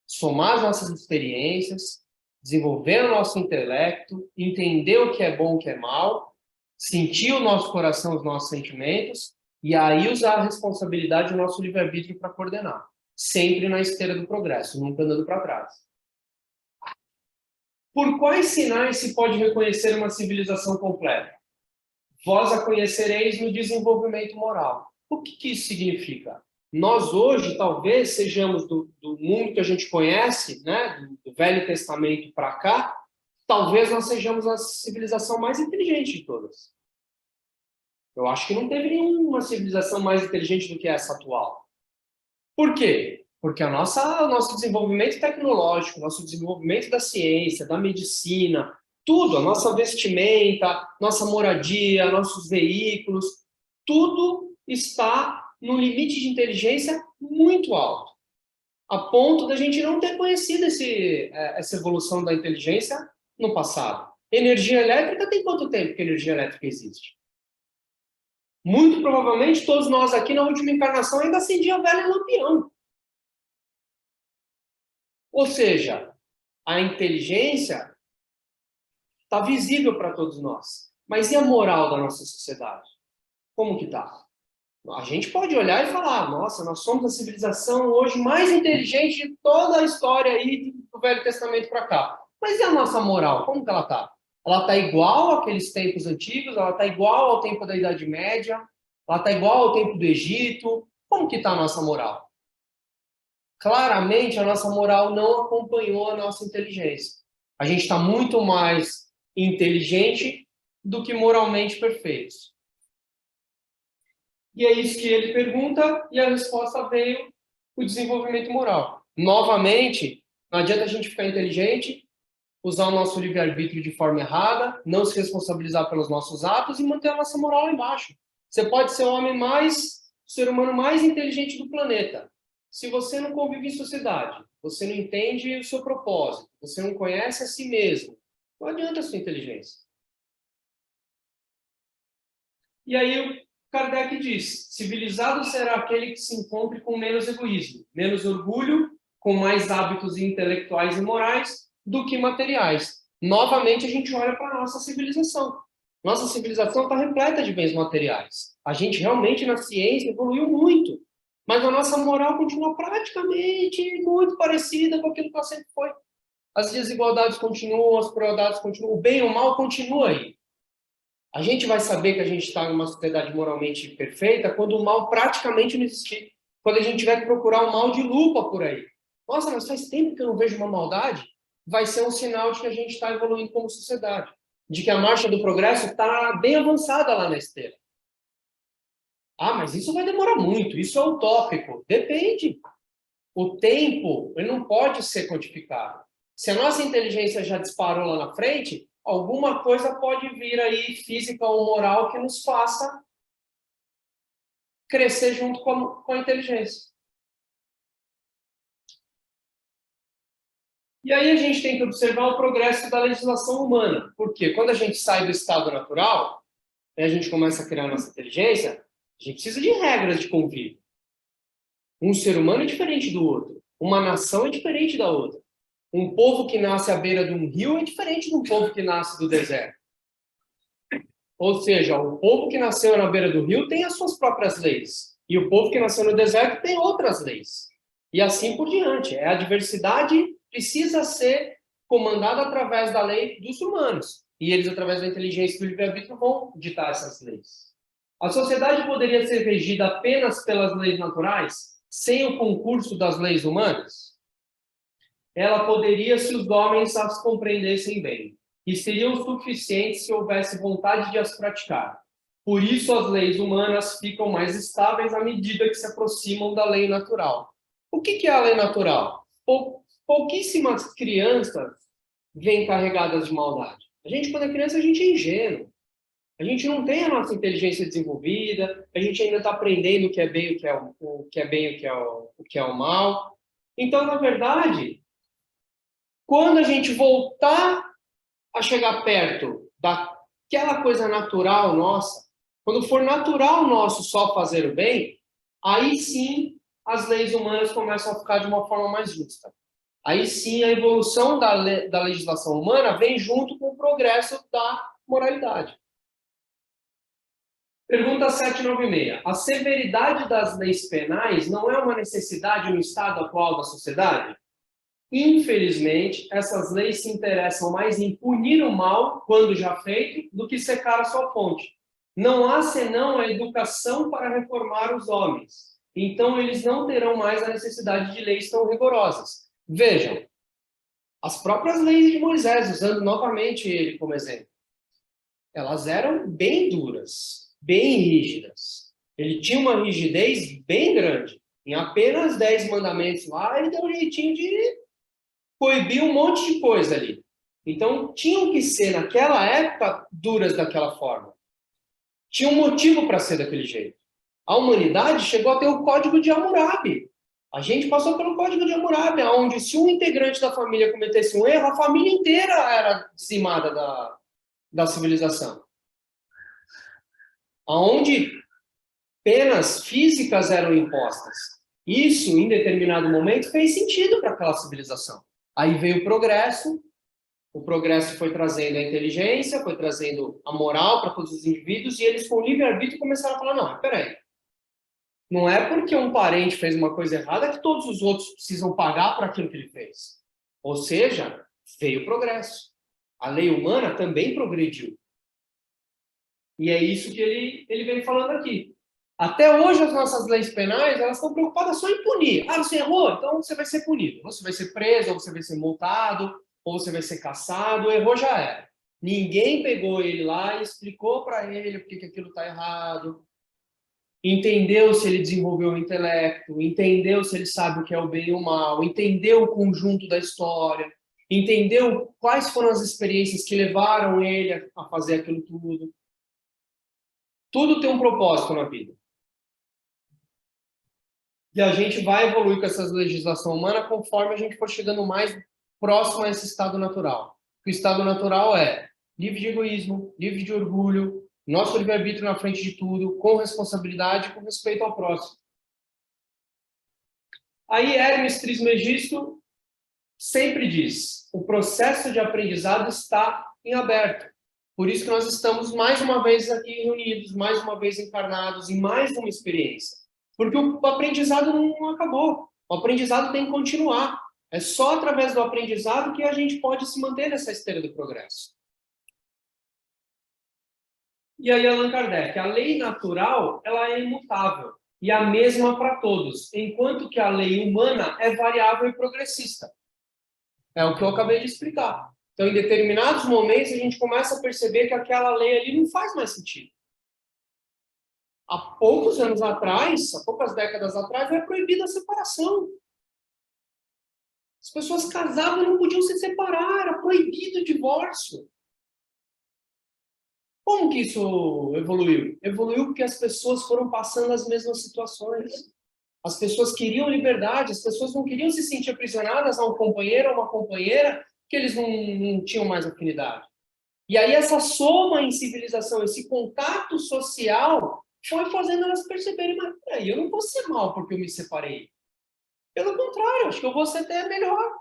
somar as nossas experiências, desenvolver o nosso intelecto, entender o que é bom e o que é mal, sentir o nosso coração, os nossos sentimentos, e aí usar a responsabilidade do nosso livre-arbítrio para coordenar. Sempre na esteira do progresso, nunca andando para trás. Por quais sinais se pode reconhecer uma civilização completa? Vós a conhecereis no desenvolvimento moral. O que isso significa? Nós hoje, talvez, sejamos do mundo que a gente conhece, né, do Velho Testamento para cá, talvez nós sejamos a civilização mais inteligente de todas. Eu acho que não teve nenhuma civilização mais inteligente do que essa atual. Por quê? Porque o nosso desenvolvimento tecnológico, nosso desenvolvimento da ciência, da medicina, tudo, a nossa vestimenta, nossa moradia, nossos veículos, tudo está num limite de inteligência muito alto, a ponto da gente não ter conhecido essa evolução da inteligência no passado. Energia elétrica tem quanto tempo que energia elétrica existe? Muito provavelmente todos nós aqui na última encarnação ainda acendiam velho lampião. Ou seja, a inteligência está visível para todos nós. Mas e a moral da nossa sociedade? Como que está? A gente pode olhar e falar, nossa, nós somos a civilização hoje mais inteligente de toda a história aí do Velho Testamento para cá. Mas e a nossa moral? Como que ela está? Ela está igual àqueles tempos antigos? Ela está igual ao tempo da Idade Média? Ela está igual ao tempo do Egito? Como que está a nossa moral? Claramente, a nossa moral não acompanhou a nossa inteligência. A gente está muito mais inteligente do que moralmente perfeitos. E é isso que ele pergunta, e a resposta veio o desenvolvimento moral. Novamente, não adianta a gente ficar inteligente, usar o nosso livre-arbítrio de forma errada, não se responsabilizar pelos nossos atos e manter a nossa moral lá embaixo. Você pode ser o ser humano mais inteligente do planeta. Se você não convive em sociedade, você não entende o seu propósito, você não conhece a si mesmo, não adianta a sua inteligência. E aí Kardec diz, civilizado será aquele que se encontre com menos egoísmo, menos orgulho, com mais hábitos intelectuais e morais do que materiais. Novamente, a gente olha para a nossa civilização. Nossa civilização está repleta de bens materiais. A gente realmente, na ciência, evoluiu muito. Mas a nossa moral continua praticamente muito parecida com aquilo que ela sempre foi. As desigualdades continuam, as crueldades continuam, o bem e o mal continua aí. A gente vai saber que a gente está numa sociedade moralmente perfeita quando o mal praticamente não existir. Quando a gente tiver que procurar o mal de lupa por aí. Nossa, mas faz tempo que eu não vejo uma maldade. Vai ser um sinal de que a gente está evoluindo como sociedade. De que a marcha do progresso está bem avançada lá na esteira. Ah, mas isso vai demorar muito, isso é utópico. Depende. O tempo, ele não pode ser quantificado. Se a nossa inteligência já disparou lá na frente, alguma coisa pode vir aí, física ou moral, que nos faça crescer junto com a inteligência. E aí a gente tem que observar o progresso da legislação humana. Porque quando a gente sai do estado natural, e a gente começa a criar a nossa inteligência, a gente precisa de regras de convívio. Um ser humano é diferente do outro. Uma nação é diferente da outra. Um povo que nasce à beira de um rio é diferente de um povo que nasce do deserto. Ou seja, o povo que nasceu na beira do rio tem as suas próprias leis. E o povo que nasceu no deserto tem outras leis. E assim por diante. A diversidade precisa ser comandada através da lei dos humanos. E eles, através da inteligência e do livre-arbítrio, vão ditar essas leis. A sociedade poderia ser regida apenas pelas leis naturais, sem o concurso das leis humanas? Ela poderia se os homens as compreendessem bem, e seriam suficientes se houvesse vontade de as praticar. Por isso, as leis humanas ficam mais estáveis à medida que se aproximam da lei natural. O que é a lei natural? Pouquíssimas crianças vêm carregadas de maldade. A gente, quando é criança, a gente é ingênuo. A gente não tem a nossa inteligência desenvolvida, a gente ainda está aprendendo o que é bem, o que é bem, o que é o mal. Então, na verdade, quando a gente voltar a chegar perto daquela coisa natural nossa, quando for natural nosso só fazer o bem, aí sim as leis humanas começam a ficar de uma forma mais justa. Aí sim a evolução da legislação humana vem junto com o progresso da moralidade. Pergunta 796. A severidade das leis penais não é uma necessidade no estado atual da sociedade? Infelizmente, essas leis se interessam mais em punir o mal, quando já feito, do que secar a sua fonte. Não há senão a educação para reformar os homens. Então, eles não terão mais a necessidade de leis tão rigorosas. Vejam, as próprias leis de Moisés, usando novamente ele como exemplo, elas eram bem duras, bem rígidas. Ele tinha uma rigidez bem grande. Em apenas 10 mandamentos lá, ele deu um jeitinho de coibir um monte de coisa ali. Então, tinham que ser, naquela época, duras daquela forma. Tinha um motivo para ser daquele jeito. A humanidade chegou a ter o Código de Hammurabi. A gente passou pelo Código de Hammurabi, onde se um integrante da família cometesse um erro, a família inteira era dizimada da civilização. Onde penas físicas eram impostas. Isso, em determinado momento, fez sentido para aquela civilização. Aí veio o progresso foi trazendo a inteligência, foi trazendo a moral para todos os indivíduos, e eles, com o livre-arbítrio, começaram a falar, não, peraí, não é porque um parente fez uma coisa errada que todos os outros precisam pagar por aquilo que ele fez. Ou seja, veio o progresso. A lei humana também progrediu. E é isso que ele vem falando aqui. Até hoje, as nossas leis penais, elas estão preocupadas só em punir. Ah, você errou? Então você vai ser punido. Você vai ser preso, ou você vai ser multado, ou você vai ser caçado. Errou, já era. Ninguém pegou ele lá e explicou para ele por que aquilo está errado. Entendeu se ele desenvolveu o intelecto, entendeu se ele sabe o que é o bem e o mal, entendeu o conjunto da história, entendeu quais foram as experiências que levaram ele a fazer aquilo tudo. Tudo tem um propósito na vida. E a gente vai evoluir com essa legislação humana conforme a gente for chegando mais próximo a esse estado natural. O estado natural é livre de egoísmo, livre de orgulho, nosso livre-arbítrio na frente de tudo, com responsabilidade e com respeito ao próximo. Aí Hermes Trismegisto sempre diz, o processo de aprendizado está em aberto. Por isso que nós estamos mais uma vez aqui reunidos, mais uma vez encarnados, em mais uma experiência. Porque o aprendizado não acabou. O aprendizado tem que continuar. É só através do aprendizado que a gente pode se manter nessa esteira do progresso. E aí Allan Kardec, a lei natural, ela é imutável e a mesma para todos, enquanto que a lei humana é variável e progressista. É o que eu acabei de explicar. Então, em determinados momentos, a gente começa a perceber que aquela lei ali não faz mais sentido. Há poucos anos atrás, há poucas décadas atrás, era proibida a separação. As pessoas casavam e não podiam se separar, era proibido o divórcio. Como que isso evoluiu? Evoluiu porque as pessoas foram passando as mesmas situações. As pessoas queriam liberdade, as pessoas não queriam se sentir aprisionadas a um companheiro ou uma companheira que eles não tinham mais afinidade. E aí essa soma em civilização, esse contato social, foi fazendo elas perceberem, mas peraí, eu não vou ser mal porque eu me separei. Pelo contrário, acho que eu vou ser até melhor.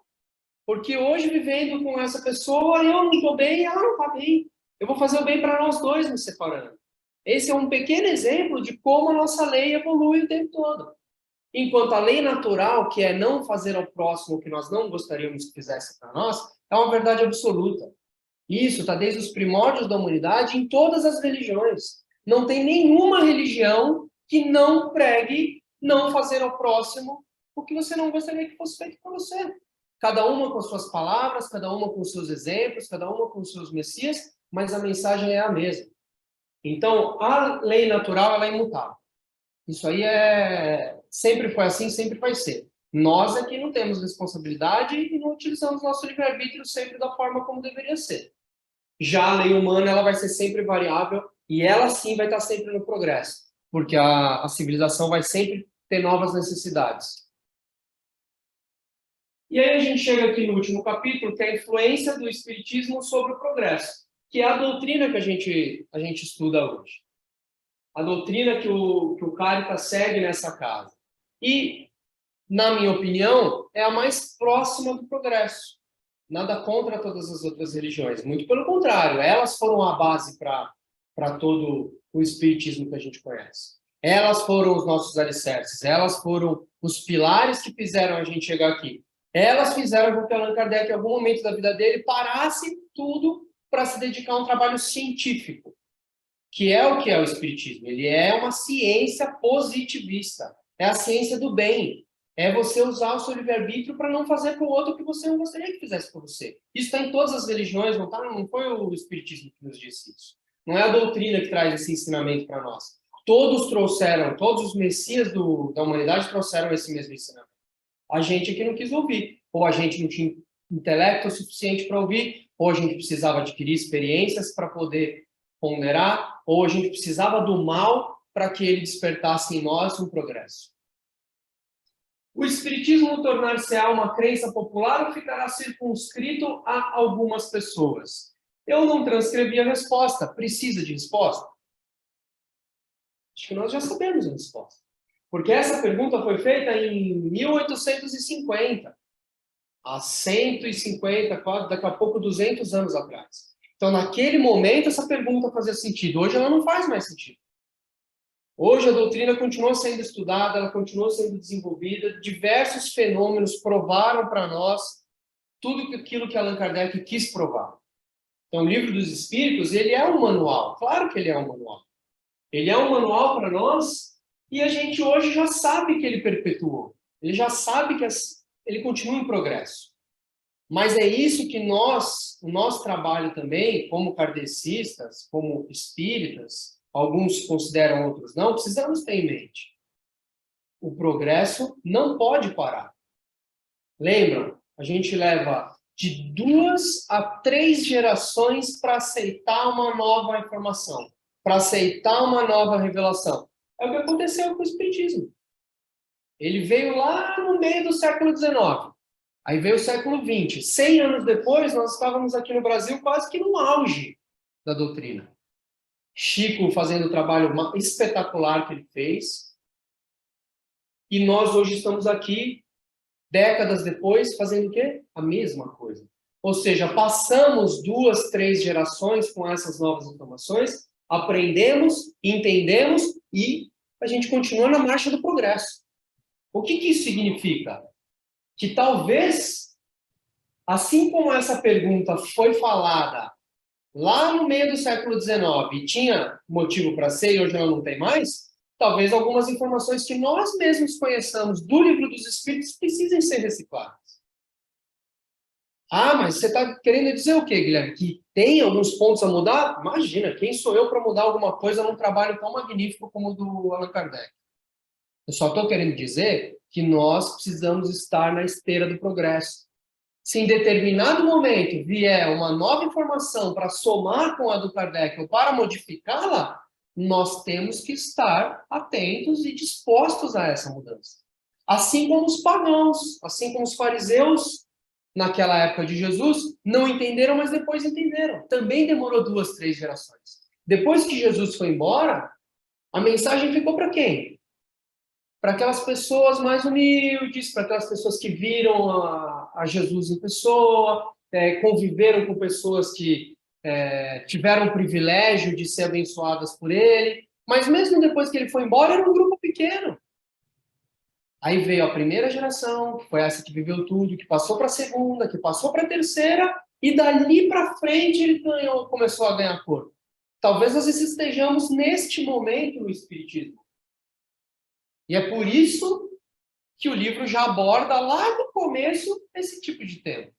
Porque hoje, vivendo com essa pessoa, eu não estou bem e ela não está bem. Eu vou fazer o bem para nós dois me separando. Esse é um pequeno exemplo de como a nossa lei evolui o tempo todo. Enquanto a lei natural, que é não fazer ao próximo o que nós não gostaríamos que fizesse para nós, é uma verdade absoluta. Isso está desde os primórdios da humanidade em todas as religiões. Não tem nenhuma religião que não pregue não fazer ao próximo o que você não gostaria que fosse feito para você. Cada uma com suas palavras, cada uma com seus exemplos, cada uma com seus messias, mas a mensagem é a mesma. Então, a lei natural ela é imutável. Isso aí sempre foi assim, sempre vai ser. Nós aqui não temos responsabilidade e não utilizamos nosso livre-arbítrio sempre da forma como deveria ser. Já a lei humana ela vai ser sempre variável e ela sim vai estar sempre no progresso, porque a civilização vai sempre ter novas necessidades. E aí a gente chega aqui no último capítulo, que é a influência do espiritismo sobre o progresso, que é a doutrina que a gente estuda hoje. A doutrina que o Caritas segue nessa casa. E, na minha opinião, é a mais próxima do progresso. Nada contra todas as outras religiões. Muito pelo contrário, elas foram a base para todo o espiritismo que a gente conhece. Elas foram os nossos alicerces. Elas foram os pilares que fizeram a gente chegar aqui. Elas fizeram com que Allan Kardec, em algum momento da vida dele, parasse tudo para se dedicar a um trabalho científico, que é o espiritismo. Ele é uma ciência positivista. É a ciência do bem. É você usar o seu livre-arbítrio para não fazer para o outro o que você não gostaria que fizesse para você. Isso está em todas as religiões, não foi o espiritismo que nos disse isso. Não é a doutrina que traz esse ensinamento para nós. Todos os messias da humanidade trouxeram esse mesmo ensinamento. A gente aqui não quis ouvir. Ou a gente não tinha intelecto suficiente para ouvir, ou a gente precisava adquirir experiências para poder ponderar, ou a gente precisava do mal para que ele despertasse em nós um progresso. O espiritismo tornar-se-á uma crença popular ou ficará circunscrito a algumas pessoas? Eu não transcrevi a resposta. Precisa de resposta? Acho que nós já sabemos a resposta. Porque essa pergunta foi feita em 1850, há 150, daqui a pouco 200 anos atrás. Então, naquele momento, essa pergunta fazia sentido. Hoje ela não faz mais sentido. Hoje a doutrina continua sendo estudada, ela continua sendo desenvolvida, diversos fenômenos provaram para nós tudo aquilo que Allan Kardec quis provar. Então, o Livro dos Espíritos, ele é um manual, claro que ele é um manual. Ele é um manual para nós e a gente hoje já sabe que ele perpetuou. Ele já sabe que ele continua em progresso. Mas é isso que o nosso trabalho também, como kardecistas, como espíritas, alguns consideram, outros não, precisamos ter em mente. O progresso não pode parar. Lembram? A gente leva de 2 a 3 gerações para aceitar uma nova informação, para aceitar uma nova revelação. É o que aconteceu com o Espiritismo. Ele veio lá no meio do século XIX. Aí veio o século XX. 100 anos depois, nós estávamos aqui no Brasil quase que no auge da doutrina. Chico fazendo o trabalho espetacular que ele fez. E nós hoje estamos aqui, décadas depois, fazendo o quê? A mesma coisa. Ou seja, passamos 2, 3 gerações com essas novas informações, aprendemos, entendemos e a gente continua na marcha do progresso. O que isso significa? Que talvez, assim como essa pergunta foi falada lá no meio do século XIX e tinha motivo para ser e hoje ela não tem mais, talvez algumas informações que nós mesmos conheçamos do Livro dos Espíritos precisem ser recicladas. Ah, mas você está querendo dizer o quê, Guilherme? Que tem alguns pontos a mudar? Imagina, quem sou eu para mudar alguma coisa num trabalho tão magnífico como o do Allan Kardec? Eu só estou querendo dizer que nós precisamos estar na esteira do progresso. Se em determinado momento vier uma nova informação para somar com a do Kardec ou para modificá-la, nós temos que estar atentos e dispostos a essa mudança. Assim como os pagãos, assim como os fariseus, naquela época de Jesus, não entenderam, mas depois entenderam. Também demorou 2, 3 gerações. Depois que Jesus foi embora, a mensagem ficou para quem? Para aquelas pessoas mais humildes, para aquelas pessoas que viram a Jesus em pessoa, conviveram com pessoas que tiveram o privilégio de ser abençoadas por ele, mas mesmo depois que ele foi embora, era um grupo pequeno. Aí veio a primeira geração, que foi essa que viveu tudo, que passou para a segunda, que passou para a terceira, e dali para frente ele começou a ganhar corpo. Talvez nós estejamos neste momento no Espiritismo. E é por isso que o livro já aborda lá no começo esse tipo de tema.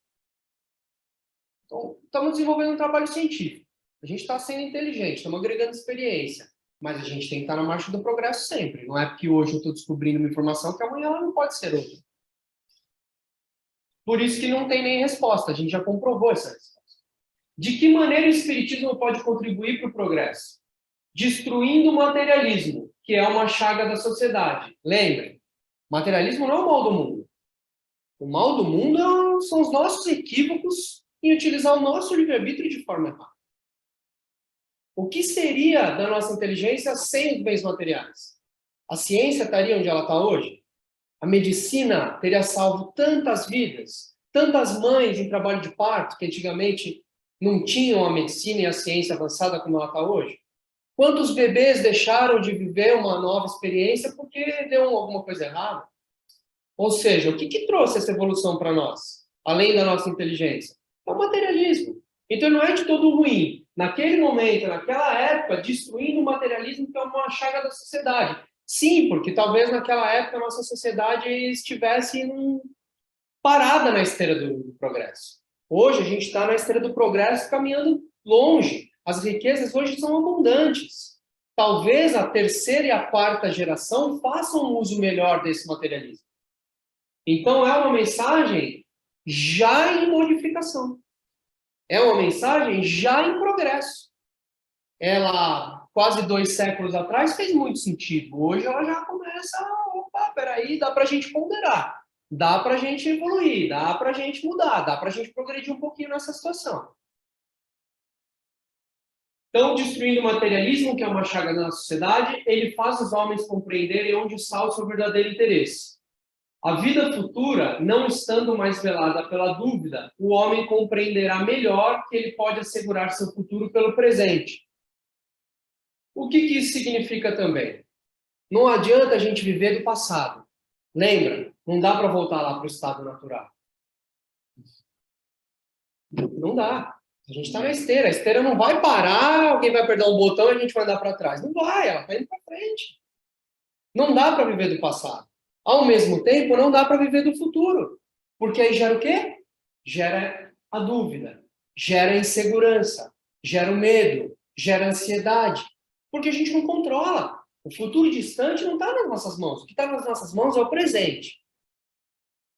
Então, estamos desenvolvendo um trabalho científico. A gente está sendo inteligente, estamos agregando experiência. Mas a gente tem que estar na marcha do progresso sempre. Não é porque hoje eu estou descobrindo uma informação que amanhã ela não pode ser outra. Por isso que não tem nem resposta. A gente já comprovou essa resposta. De que maneira o Espiritismo pode contribuir para o progresso? Destruindo o materialismo, que é uma chaga da sociedade. Lembrem, materialismo não é o mal do mundo. O mal do mundo são os nossos equívocos em utilizar o nosso livre-arbítrio de forma errada. O que seria da nossa inteligência sem os bens materiais? A ciência estaria onde ela está hoje? A medicina teria salvo tantas vidas, tantas mães em trabalho de parto, que antigamente não tinham a medicina e a ciência avançada como ela está hoje? Quantos bebês deixaram de viver uma nova experiência porque deu alguma coisa errada? Ou seja, o que trouxe essa evolução para nós, além da nossa inteligência? É o materialismo. Então não é de todo ruim. Naquele momento, naquela época, destruindo o materialismo que é uma chaga da sociedade. Sim, porque talvez naquela época a nossa sociedade estivesse parada na esteira do progresso. Hoje a gente está na esteira do progresso caminhando longe. As riquezas hoje são abundantes. Talvez a terceira e a quarta geração façam um uso melhor desse materialismo. Então é uma mensagem já em modificação. É uma mensagem já em progresso. Ela, quase 2 séculos atrás, fez muito sentido. Hoje ela já começa, opa, peraí, dá para a gente ponderar. Dá para a gente evoluir, dá para a gente mudar, dá para a gente progredir um pouquinho nessa situação. Então, destruindo o materialismo, que é uma chaga na sociedade, ele faz os homens compreenderem onde está o seu verdadeiro interesse. A vida futura, não estando mais velada pela dúvida, o homem compreenderá melhor que ele pode assegurar seu futuro pelo presente. O que isso significa também? Não adianta a gente viver do passado. Lembra? Não dá para voltar lá para o estado natural. Não dá. A gente está na esteira. A esteira não vai parar, alguém vai apertar um botão e a gente vai andar para trás. Não vai, ela vai indo para frente. Não dá para viver do passado. Ao mesmo tempo, não dá para viver do futuro. Porque aí gera o quê? Gera a dúvida, gera a insegurança, gera o medo, gera a ansiedade. Porque a gente não controla. O futuro distante não está nas nossas mãos. O que está nas nossas mãos é o presente.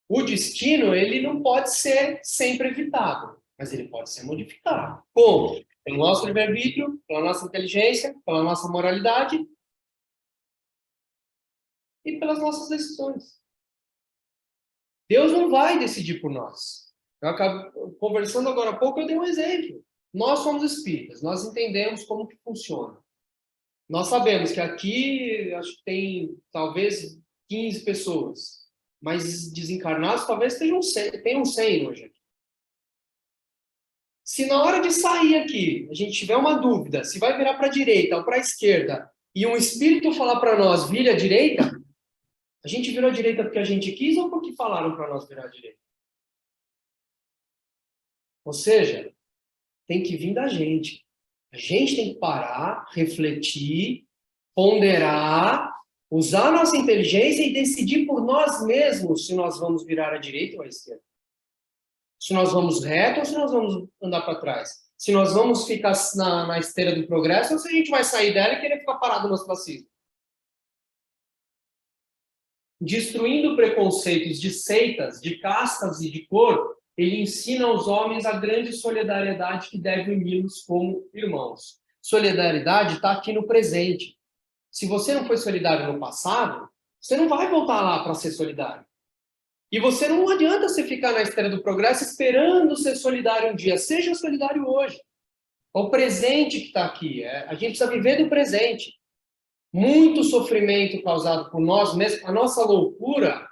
O destino, ele não pode ser sempre evitado, mas ele pode ser modificado. Como? Pelo nosso livre-arbítrio, pela nossa inteligência, pela nossa moralidade e pelas nossas decisões. Deus não vai decidir por nós. Conversando agora há pouco, eu dei um exemplo. Nós somos espíritas, nós entendemos como que funciona. Nós sabemos que aqui, acho que tem talvez 15 pessoas, mas desencarnados talvez tenham 100 hoje aqui. Se na hora de sair aqui, a gente tiver uma dúvida, se vai virar para a direita ou para a esquerda, e um espírito falar para nós, vire à direita, a gente virou à direita porque a gente quis ou porque falaram para nós virar à direita? Ou seja, tem que vir da gente. A gente tem que parar, refletir, ponderar, usar a nossa inteligência e decidir por nós mesmos se nós vamos virar à direita ou à esquerda. Se nós vamos reto ou se nós vamos andar para trás. Se nós vamos ficar na esteira do progresso ou se a gente vai sair dela e querer ficar parado no ostracismo. Destruindo preconceitos de seitas, de castas e de cor, ele ensina aos homens a grande solidariedade que deve uni-los como irmãos. Solidariedade está aqui no presente. Se você não foi solidário no passado, você não vai voltar lá para ser solidário. E você não adianta você ficar na esteira do progresso esperando ser solidário um dia. Seja solidário hoje. É o presente que está aqui. A gente precisa viver do presente. Muito sofrimento causado por nós mesmos, a nossa loucura,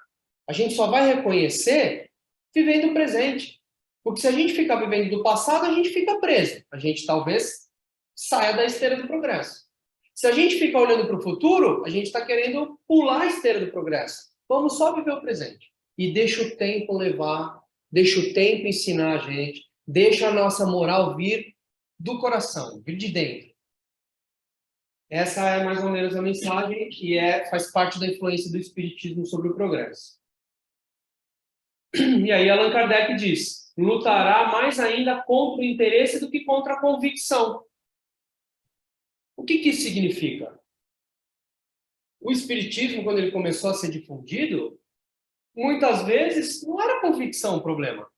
a gente só vai reconhecer vivendo o presente. Porque se a gente ficar vivendo do passado, a gente fica preso. A gente talvez saia da esteira do progresso. Se a gente fica olhando para o futuro, a gente está querendo pular a esteira do progresso. Vamos só viver o presente. E deixa o tempo levar, deixa o tempo ensinar a gente, deixa a nossa moral vir do coração, vir de dentro. Essa é mais ou menos a mensagem que faz parte da influência do Espiritismo sobre o progresso. E aí Allan Kardec diz, lutará mais ainda contra o interesse do que contra a convicção. O que isso significa? O Espiritismo, quando ele começou a ser difundido, muitas vezes não era convicção o problema.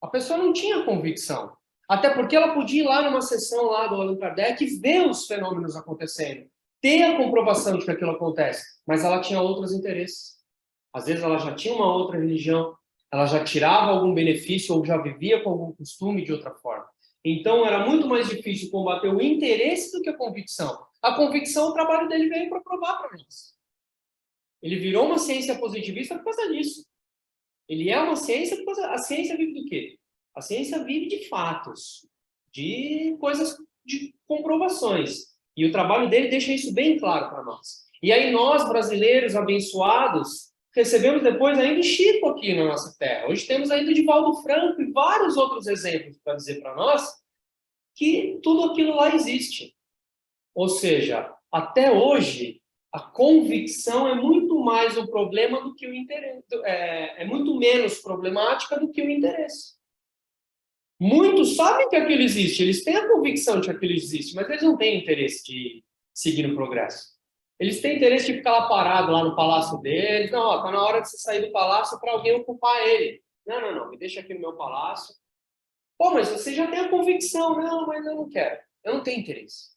A pessoa não tinha convicção. Até porque ela podia ir lá numa sessão lá do Allan Kardec e ver os fenômenos acontecendo, ter a comprovação de que aquilo acontece, mas ela tinha outros interesses. Às vezes ela já tinha uma outra religião, ela já tirava algum benefício ou já vivia com algum costume de outra forma. Então era muito mais difícil combater o interesse do que a convicção. A convicção, o trabalho dele veio para provar para nós. Ele virou uma ciência positivista por causa disso. Ele é uma ciência porque a ciência vive do quê? A ciência vive de fatos, de coisas, de comprovações. E o trabalho dele deixa isso bem claro para nós. E aí nós, brasileiros abençoados, recebemos depois ainda o Chico aqui na nossa terra. Hoje temos ainda o Divaldo Franco e vários outros exemplos para dizer para nós que tudo aquilo lá existe. Ou seja, até hoje, a convicção é muito mais um problema do que o interesse. É muito menos problemática do que o interesse. Muitos sabem que aquilo existe, eles têm a convicção de que aquilo existe, mas eles não têm interesse de seguir no progresso. Eles têm interesse de ficar lá parado, lá no palácio deles. Não, está na hora de você sair do palácio para alguém ocupar ele. Não, me deixa aqui no meu palácio. Pô, mas você já tem a convicção. Não, mas eu não quero. Eu não tenho interesse.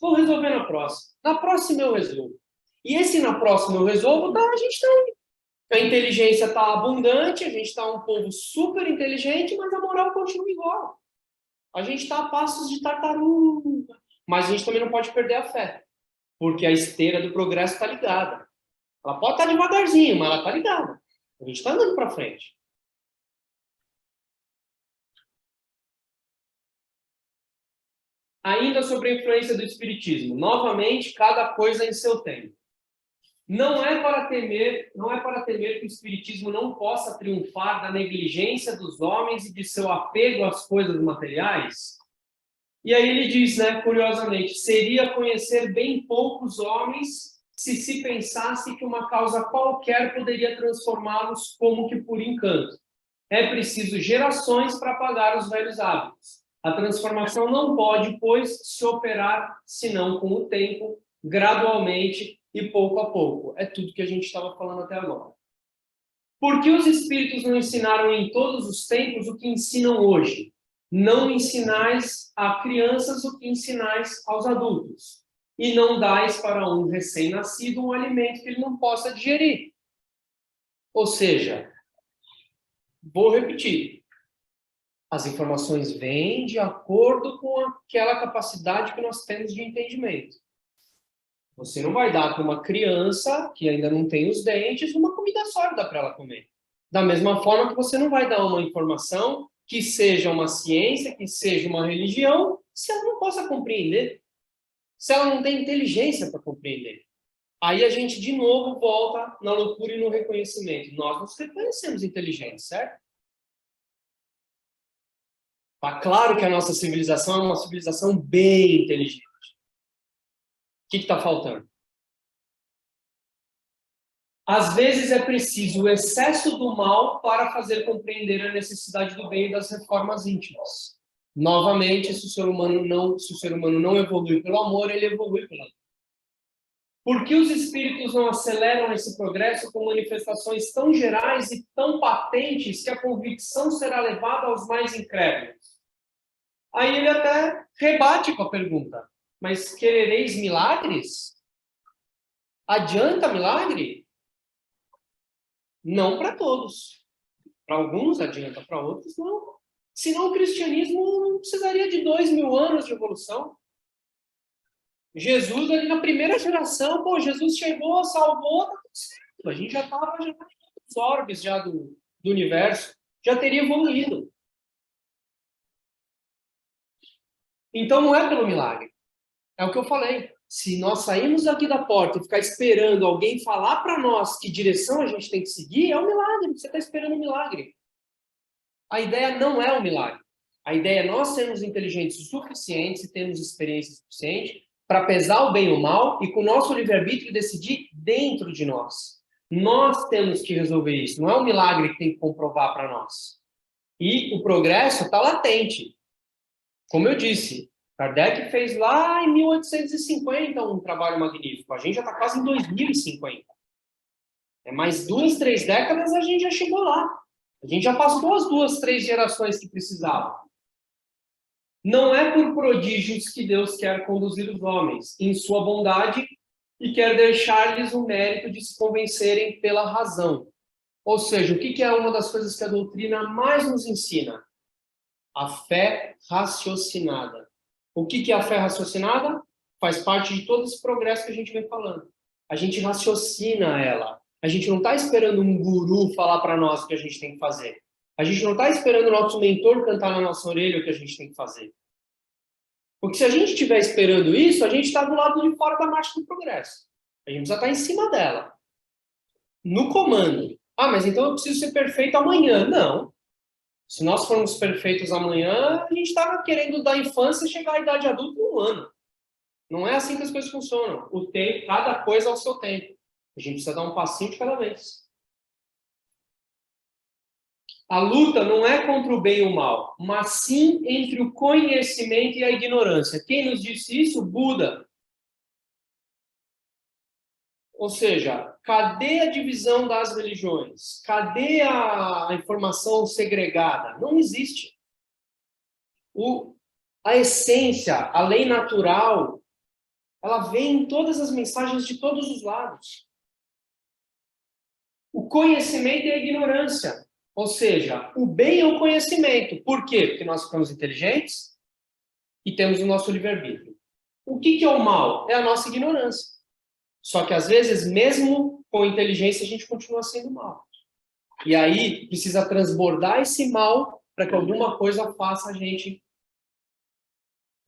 Vou resolver na próxima. Na próxima eu resolvo. E esse na próxima eu resolvo, tá, a gente tá... A inteligência está abundante, a gente está um povo super inteligente, mas a moral continua igual. A gente está a passos de tartaruga. Mas a gente também não pode perder a fé. Porque a esteira do progresso está ligada. Ela pode estar devagarzinho, mas ela está ligada. A gente está andando para frente. Ainda sobre a influência do Espiritismo. Novamente, cada coisa em seu tempo. Não é para temer que o Espiritismo não possa triunfar da negligência dos homens e de seu apego às coisas materiais. E aí ele diz, né, curiosamente, seria conhecer bem poucos homens se pensasse que uma causa qualquer poderia transformá-los como que por encanto. É preciso gerações para apagar os velhos hábitos. A transformação não pode, pois, se operar senão com o tempo, gradualmente e pouco a pouco. É tudo que a gente estava falando até agora. Por que os espíritos não ensinaram em todos os tempos o que ensinam hoje? Não ensinais a crianças o que ensinais aos adultos. E não dais para um recém-nascido um alimento que ele não possa digerir. Ou seja, vou repetir. As informações vêm de acordo com aquela capacidade que nós temos de entendimento. Você não vai dar para uma criança que ainda não tem os dentes uma comida sólida para ela comer. Da mesma forma que você não vai dar uma informação que seja uma ciência, que seja uma religião, se ela não possa compreender. Se ela não tem inteligência para compreender. Aí a gente, de novo, volta na loucura e no reconhecimento. Nós nos reconhecemos inteligentes, certo? Está claro que a nossa civilização é uma civilização bem inteligente. O que está faltando? Às vezes é preciso o excesso do mal para fazer compreender a necessidade do bem e das reformas íntimas. Novamente, se o ser humano não evolui pelo amor, ele evolui pela dor. Por que os espíritos não aceleram esse progresso com manifestações tão gerais e tão patentes que a convicção será levada aos mais incrédulos? Aí ele até rebate com a pergunta. Mas querereis milagres? Adianta milagre? Não para todos. Para alguns adianta, para outros não. Senão o cristianismo não precisaria de 2000 anos de evolução. Jesus, ali na primeira geração, Jesus chegou, salvou, tá tudo certo. A gente já estava nos orbes já do universo. já teria evoluído. Então não é pelo milagre. É o que eu falei. Se nós sairmos aqui da porta e ficar esperando alguém falar para nós que direção a gente tem que seguir, é um milagre. Você está esperando um milagre. A ideia não é um milagre. A ideia é nós sermos inteligentes o suficiente e termos experiência suficiente para pesar o bem e o mal e com o nosso livre-arbítrio decidir dentro de nós. Nós temos que resolver isso. Não é um milagre que tem que comprovar para nós. E o progresso está latente. Como eu disse, Kardec fez lá em 1850 um trabalho magnífico. A gente já está quase em 2050. É mais 2, 3 décadas a gente já chegou lá. A gente já passou as 2, 3 gerações que precisavam. Não é por prodígios que Deus quer conduzir os homens, em sua bondade, e quer deixar-lhes o mérito de se convencerem pela razão. Ou seja, o que é uma das coisas que a doutrina mais nos ensina? A fé raciocinada. O que é a fé raciocinada? Faz parte de todo esse progresso que a gente vem falando. A gente raciocina ela. A gente não está esperando um guru falar para nós o que a gente tem que fazer. A gente não está esperando o nosso mentor cantar na nossa orelha o que a gente tem que fazer. Porque se a gente estiver esperando isso, a gente está do lado de fora da marcha do progresso. A gente precisa estar em cima dela. No comando. Ah, mas então eu preciso ser perfeito amanhã. Não. Se nós formos perfeitos amanhã, a gente estava querendo da infância chegar à idade adulta em um ano. Não é assim que as coisas funcionam. O tempo, cada coisa ao seu tempo. A gente precisa dar um passinho de cada vez. A luta não é contra o bem e o mal, mas sim entre o conhecimento e a ignorância. Quem nos disse isso? Buda. Ou seja, cadê a divisão das religiões? Cadê a informação segregada? Não existe. A essência, a lei natural, ela vem em todas as mensagens de todos os lados. O conhecimento e a ignorância. Ou seja, o bem é o conhecimento. Por quê? Porque nós ficamos inteligentes e temos o nosso livre-arbítrio. O que é o mal? É a nossa ignorância. Só que, às vezes, mesmo com inteligência, a gente continua sendo mal. E aí, precisa transbordar esse mal para que alguma coisa faça a gente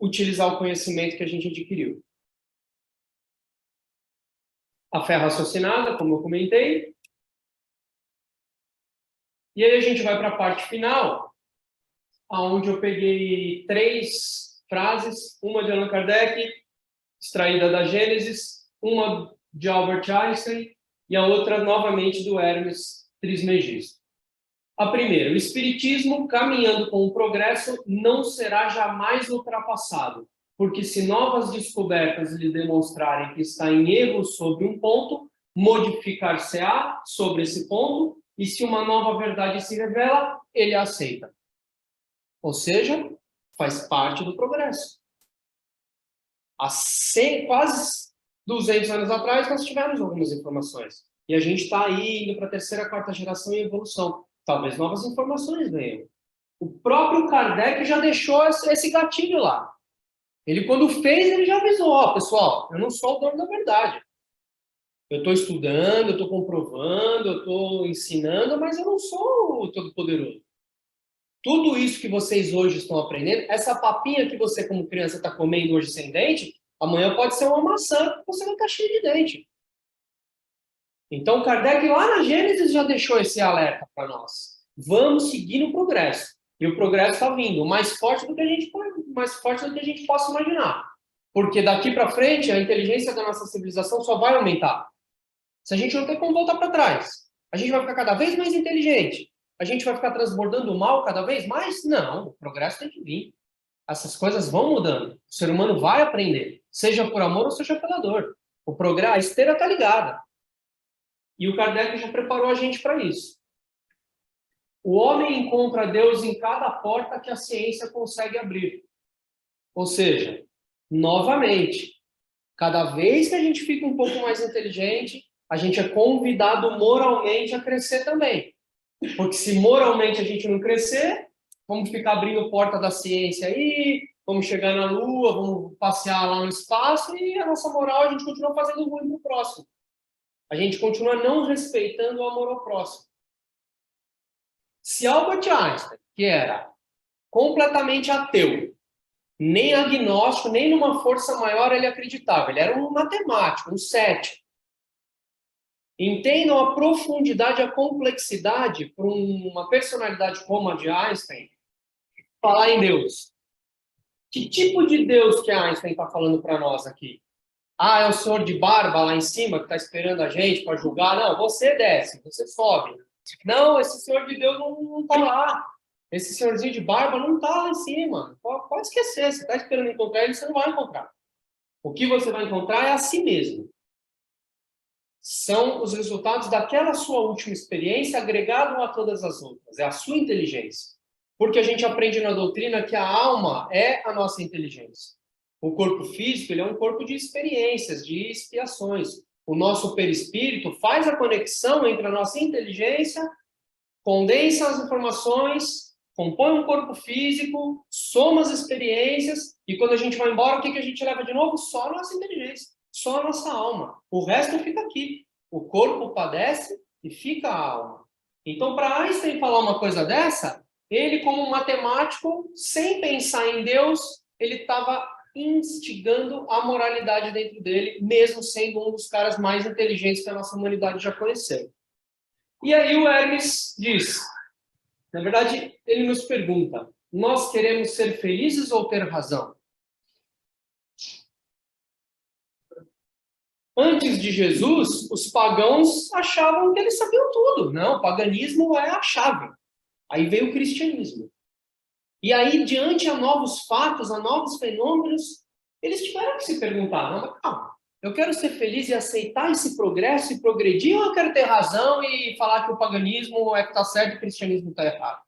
utilizar o conhecimento que a gente adquiriu. A fé raciocinada, como eu comentei. E aí a gente vai para a parte final, onde eu peguei 3 frases, uma de Allan Kardec, extraída da Gênesis, uma de Albert Einstein e a outra, novamente, do Hermes Trismegisto. A primeira, o Espiritismo, caminhando com o progresso, não será jamais ultrapassado, porque se novas descobertas lhe demonstrarem que está em erro sobre um ponto, modificar-se-á sobre esse ponto, e se uma nova verdade se revela, ele a aceita. Ou seja, faz parte do progresso. Há quase 200 anos atrás, nós tivemos algumas informações. E a gente está aí indo para a 3ª, 4ª geração em evolução. Talvez novas informações venham. O próprio Kardec já deixou esse gatilho lá. Ele, quando fez, ele já avisou. Ó, pessoal, eu não sou o dono da verdade. Eu estou estudando, eu estou comprovando, eu estou ensinando, mas eu não sou o todo-poderoso. Tudo isso que vocês hoje estão aprendendo, essa papinha que você, como criança, está comendo hoje sem dente, amanhã pode ser uma maçã que você vai estar cheio de dente. Então, Kardec, lá na Gênesis, já deixou esse alerta para nós. Vamos seguir no progresso. E o progresso está vindo, mais forte do que a gente possa imaginar. Porque daqui para frente, a inteligência da nossa civilização só vai aumentar. Se a gente não tem como voltar para trás, a gente vai ficar cada vez mais inteligente. A gente vai ficar transbordando o mal cada vez mais? Não, o progresso tem que vir. Essas coisas vão mudando. O ser humano vai aprender, seja por amor ou seja pela dor. O progresso, a esteira está ligada. E o Kardec já preparou a gente para isso. O homem encontra Deus em cada porta que a ciência consegue abrir. Ou seja, novamente, cada vez que a gente fica um pouco mais inteligente, a gente é convidado moralmente a crescer também. Porque se moralmente a gente não crescer, vamos ficar abrindo porta da ciência aí, vamos chegar na Lua, vamos passear lá no espaço e a nossa moral a gente continua fazendo ruim pro próximo. A gente continua não respeitando o amor ao próximo. Se Albert Einstein, que era completamente ateu, nem agnóstico, nem numa força maior ele acreditava, ele era um matemático, um cético. Entendam a profundidade, a complexidade para uma personalidade como a de Einstein falar em Deus. Que tipo de Deus que Einstein está falando para nós aqui? Ah, é o senhor de barba lá em cima que está esperando a gente para julgar? Não, você desce, você sobe. Não, esse senhor de Deus não está lá. Esse senhorzinho de barba não está lá em cima. Pode esquecer, você está esperando encontrar ele, você não vai encontrar. O que você vai encontrar é a si mesmo. São os resultados daquela sua última experiência agregado a todas as outras. É a sua inteligência. Porque a gente aprende na doutrina que a alma é a nossa inteligência. O corpo físico ele é um corpo de experiências, de expiações. O nosso perispírito faz a conexão entre a nossa inteligência, condensa as informações, compõe um corpo físico, soma as experiências, e quando a gente vai embora, o que a gente leva de novo? Só a nossa inteligência, só a nossa alma. O resto fica aqui. O corpo padece e fica a alma. Então, para Einstein falar uma coisa dessa, ele, como matemático, sem pensar em Deus, ele estava instigando a moralidade dentro dele, mesmo sendo um dos caras mais inteligentes que a nossa humanidade já conheceu. E aí o Hermes diz, na verdade, ele nos pergunta, nós queremos ser felizes ou ter razão? Antes de Jesus, os pagãos achavam que eles sabiam tudo. Não, o paganismo é a chave. Aí veio o cristianismo. E aí, diante a novos fatos, a novos fenômenos, eles tiveram que se perguntar, não, mas calma, eu quero ser feliz e aceitar esse progresso e progredir, ou eu quero ter razão e falar que o paganismo é que está certo e o cristianismo está errado?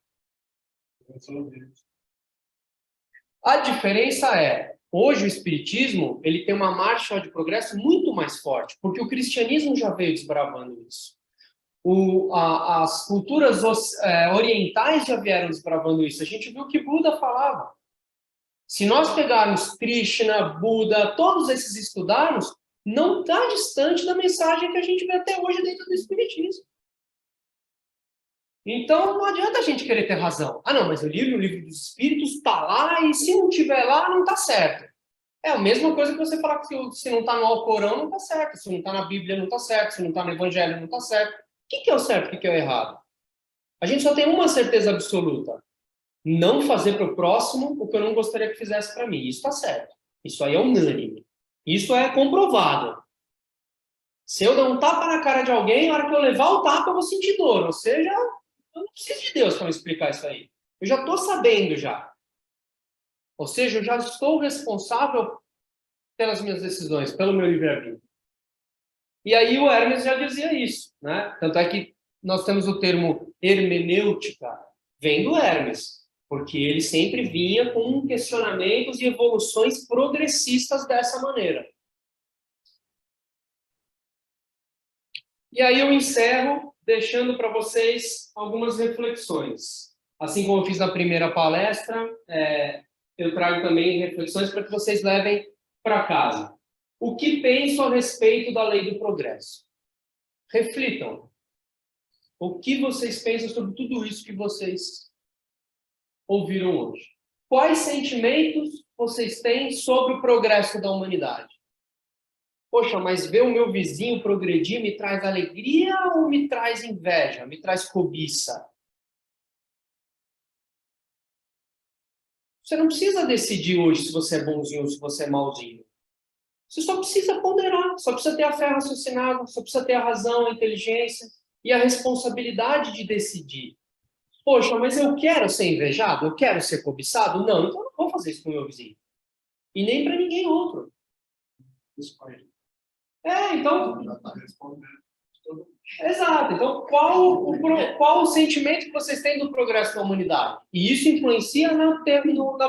A diferença é, hoje o espiritismo ele tem uma marcha de progresso muito mais forte, porque o cristianismo já veio desbravando isso. As culturas orientais já vieram desbravando isso. A gente viu que Buda falava. Se nós pegarmos Krishna, Buda, todos esses estudarmos, não está distante da mensagem que a gente vê até hoje dentro do espiritismo. Então, não adianta a gente querer ter razão. Ah, não, mas eu li no livro dos espíritos, está lá, e se não tiver lá, não está certo. É a mesma coisa que você falar que se não está no Alcorão, não está certo. Se não está na Bíblia, não está certo. Se não está no Evangelho, não está certo. O que é o certo e o que é o errado? A gente só tem uma certeza absoluta. Não fazer para o próximo o que eu não gostaria que fizesse para mim. Isso está certo. Isso aí é unânime. Isso é comprovado. Se eu der um tapa na cara de alguém, na hora que eu levar o tapa, eu vou sentir dor. Ou seja, eu não preciso de Deus para me explicar isso aí. Eu já estou sabendo já. Ou seja, eu já estou responsável pelas minhas decisões, pelo meu livre-arbítrio. E aí o Hermes já dizia isso, né? Tanto é que nós temos o termo hermenêutica, vem do Hermes, porque ele sempre vinha com questionamentos e evoluções progressistas dessa maneira. E aí eu encerro deixando para vocês algumas reflexões. Assim como eu fiz na primeira palestra, eu trago também reflexões para que vocês levem para casa. O que penso a respeito da lei do progresso? Reflitam. O que vocês pensam sobre tudo isso que vocês ouviram hoje? Quais sentimentos vocês têm sobre o progresso da humanidade? Poxa, mas ver o meu vizinho progredir me traz alegria ou me traz inveja, me traz cobiça? Você não precisa decidir hoje se você é bonzinho ou se você é malzinho. Você só precisa ponderar, só precisa ter a fé raciocinada, só precisa ter a razão, a inteligência e a responsabilidade de decidir. Poxa, mas eu quero ser invejado? Eu quero ser cobiçado? Não, então eu não vou fazer isso com o meu vizinho. E nem para ninguém outro. Então... Exato. Então, qual o sentimento que vocês têm do progresso da humanidade? E isso influencia na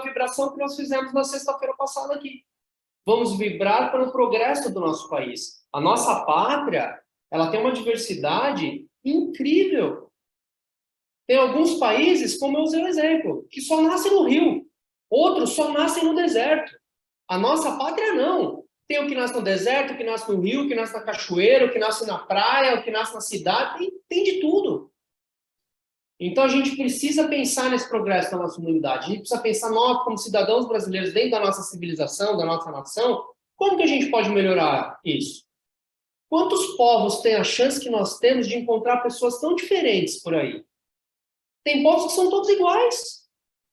vibração que nós fizemos na sexta-feira passada aqui. Vamos vibrar para o progresso do nosso país. A nossa pátria, ela tem uma diversidade incrível. Tem alguns países, como eu usei o exemplo, que só nascem no rio. Outros só nascem no deserto. A nossa pátria não. Tem o que nasce no deserto, o que nasce no rio, o que nasce na cachoeira, o que nasce na praia, o que nasce na cidade. Tem de tudo. Então, a gente precisa pensar nesse progresso da nossa humanidade. A gente precisa pensar, nós, como cidadãos brasileiros, dentro da nossa civilização, da nossa nação, como que a gente pode melhorar isso? Quantos povos têm a chance que nós temos de encontrar pessoas tão diferentes por aí? Tem povos que são todos iguais.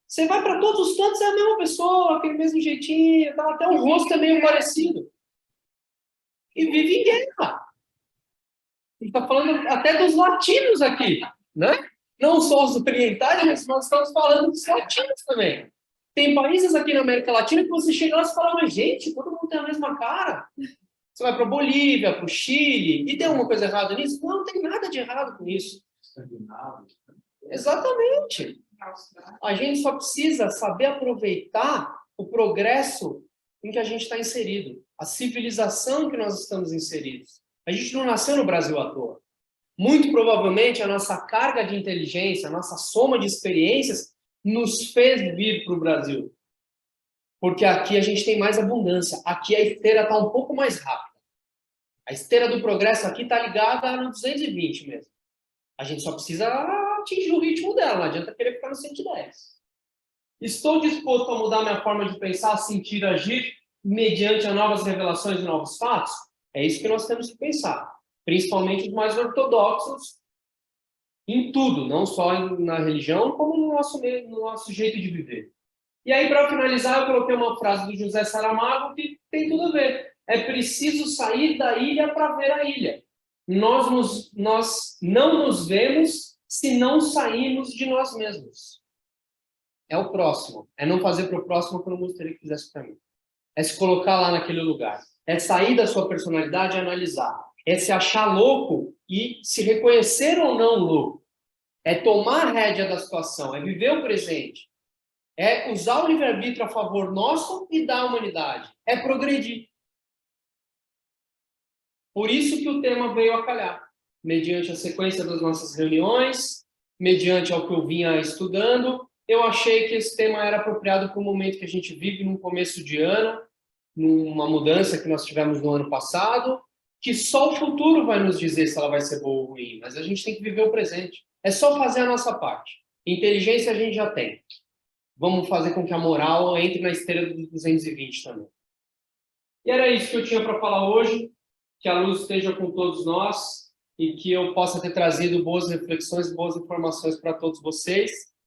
Você vai para todos os cantos, é a mesma pessoa, aquele mesmo jeitinho, até o rosto é meio parecido. E vive em guerra. A gente está falando até dos latinos aqui, né? Não só os orientais, mas nós estamos falando dos latinos também. Tem países aqui na América Latina que você chega lá e fala, mas gente, todo mundo tem a mesma cara. Você vai para a Bolívia, para o Chile, e tem alguma coisa errada nisso? Não tem nada de errado com isso. Exatamente. A gente só precisa saber aproveitar o progresso em que a gente está inserido, a civilização em que nós estamos inseridos. A gente não nasceu no Brasil à toa. Muito provavelmente a nossa carga de inteligência, a nossa soma de experiências nos fez vir para o Brasil. Porque aqui a gente tem mais abundância. Aqui a esteira está um pouco mais rápida. A esteira do progresso aqui está ligada no 220 mesmo. A gente só precisa atingir o ritmo dela, não adianta querer ficar no 110. Estou disposto a mudar minha forma de pensar, sentir, agir, mediante a novas revelações e novos fatos? É isso que nós temos que pensar. Principalmente os mais ortodoxos, em tudo, não só na religião, como no nosso jeito de viver. E aí, para finalizar, eu coloquei uma frase do José Saramago que tem tudo a ver. É preciso sair da ilha para ver a ilha. Nós não nos vemos se não sairmos de nós mesmos. É o próximo. É não fazer para o próximo o que eu não gostaria que fizesse para mim. É se colocar lá naquele lugar. É sair da sua personalidade e analisar. É se achar louco e se reconhecer ou não louco. É tomar a rédea da situação. É viver o presente. É usar o livre-arbítrio a favor nosso e da humanidade. É progredir. Por isso que o tema veio a calhar. Mediante a sequência das nossas reuniões, mediante ao que eu vinha estudando, eu achei que esse tema era apropriado para o momento que a gente vive num começo de ano, numa mudança que nós tivemos no ano passado, que só o futuro vai nos dizer se ela vai ser boa ou ruim, mas a gente tem que viver o presente. É só fazer a nossa parte. Inteligência a gente já tem. Vamos fazer com que a moral entre na esteira dos 220 também. E era isso que eu tinha para falar hoje. Que a luz esteja com todos nós e que eu possa ter trazido boas reflexões, boas informações para todos vocês.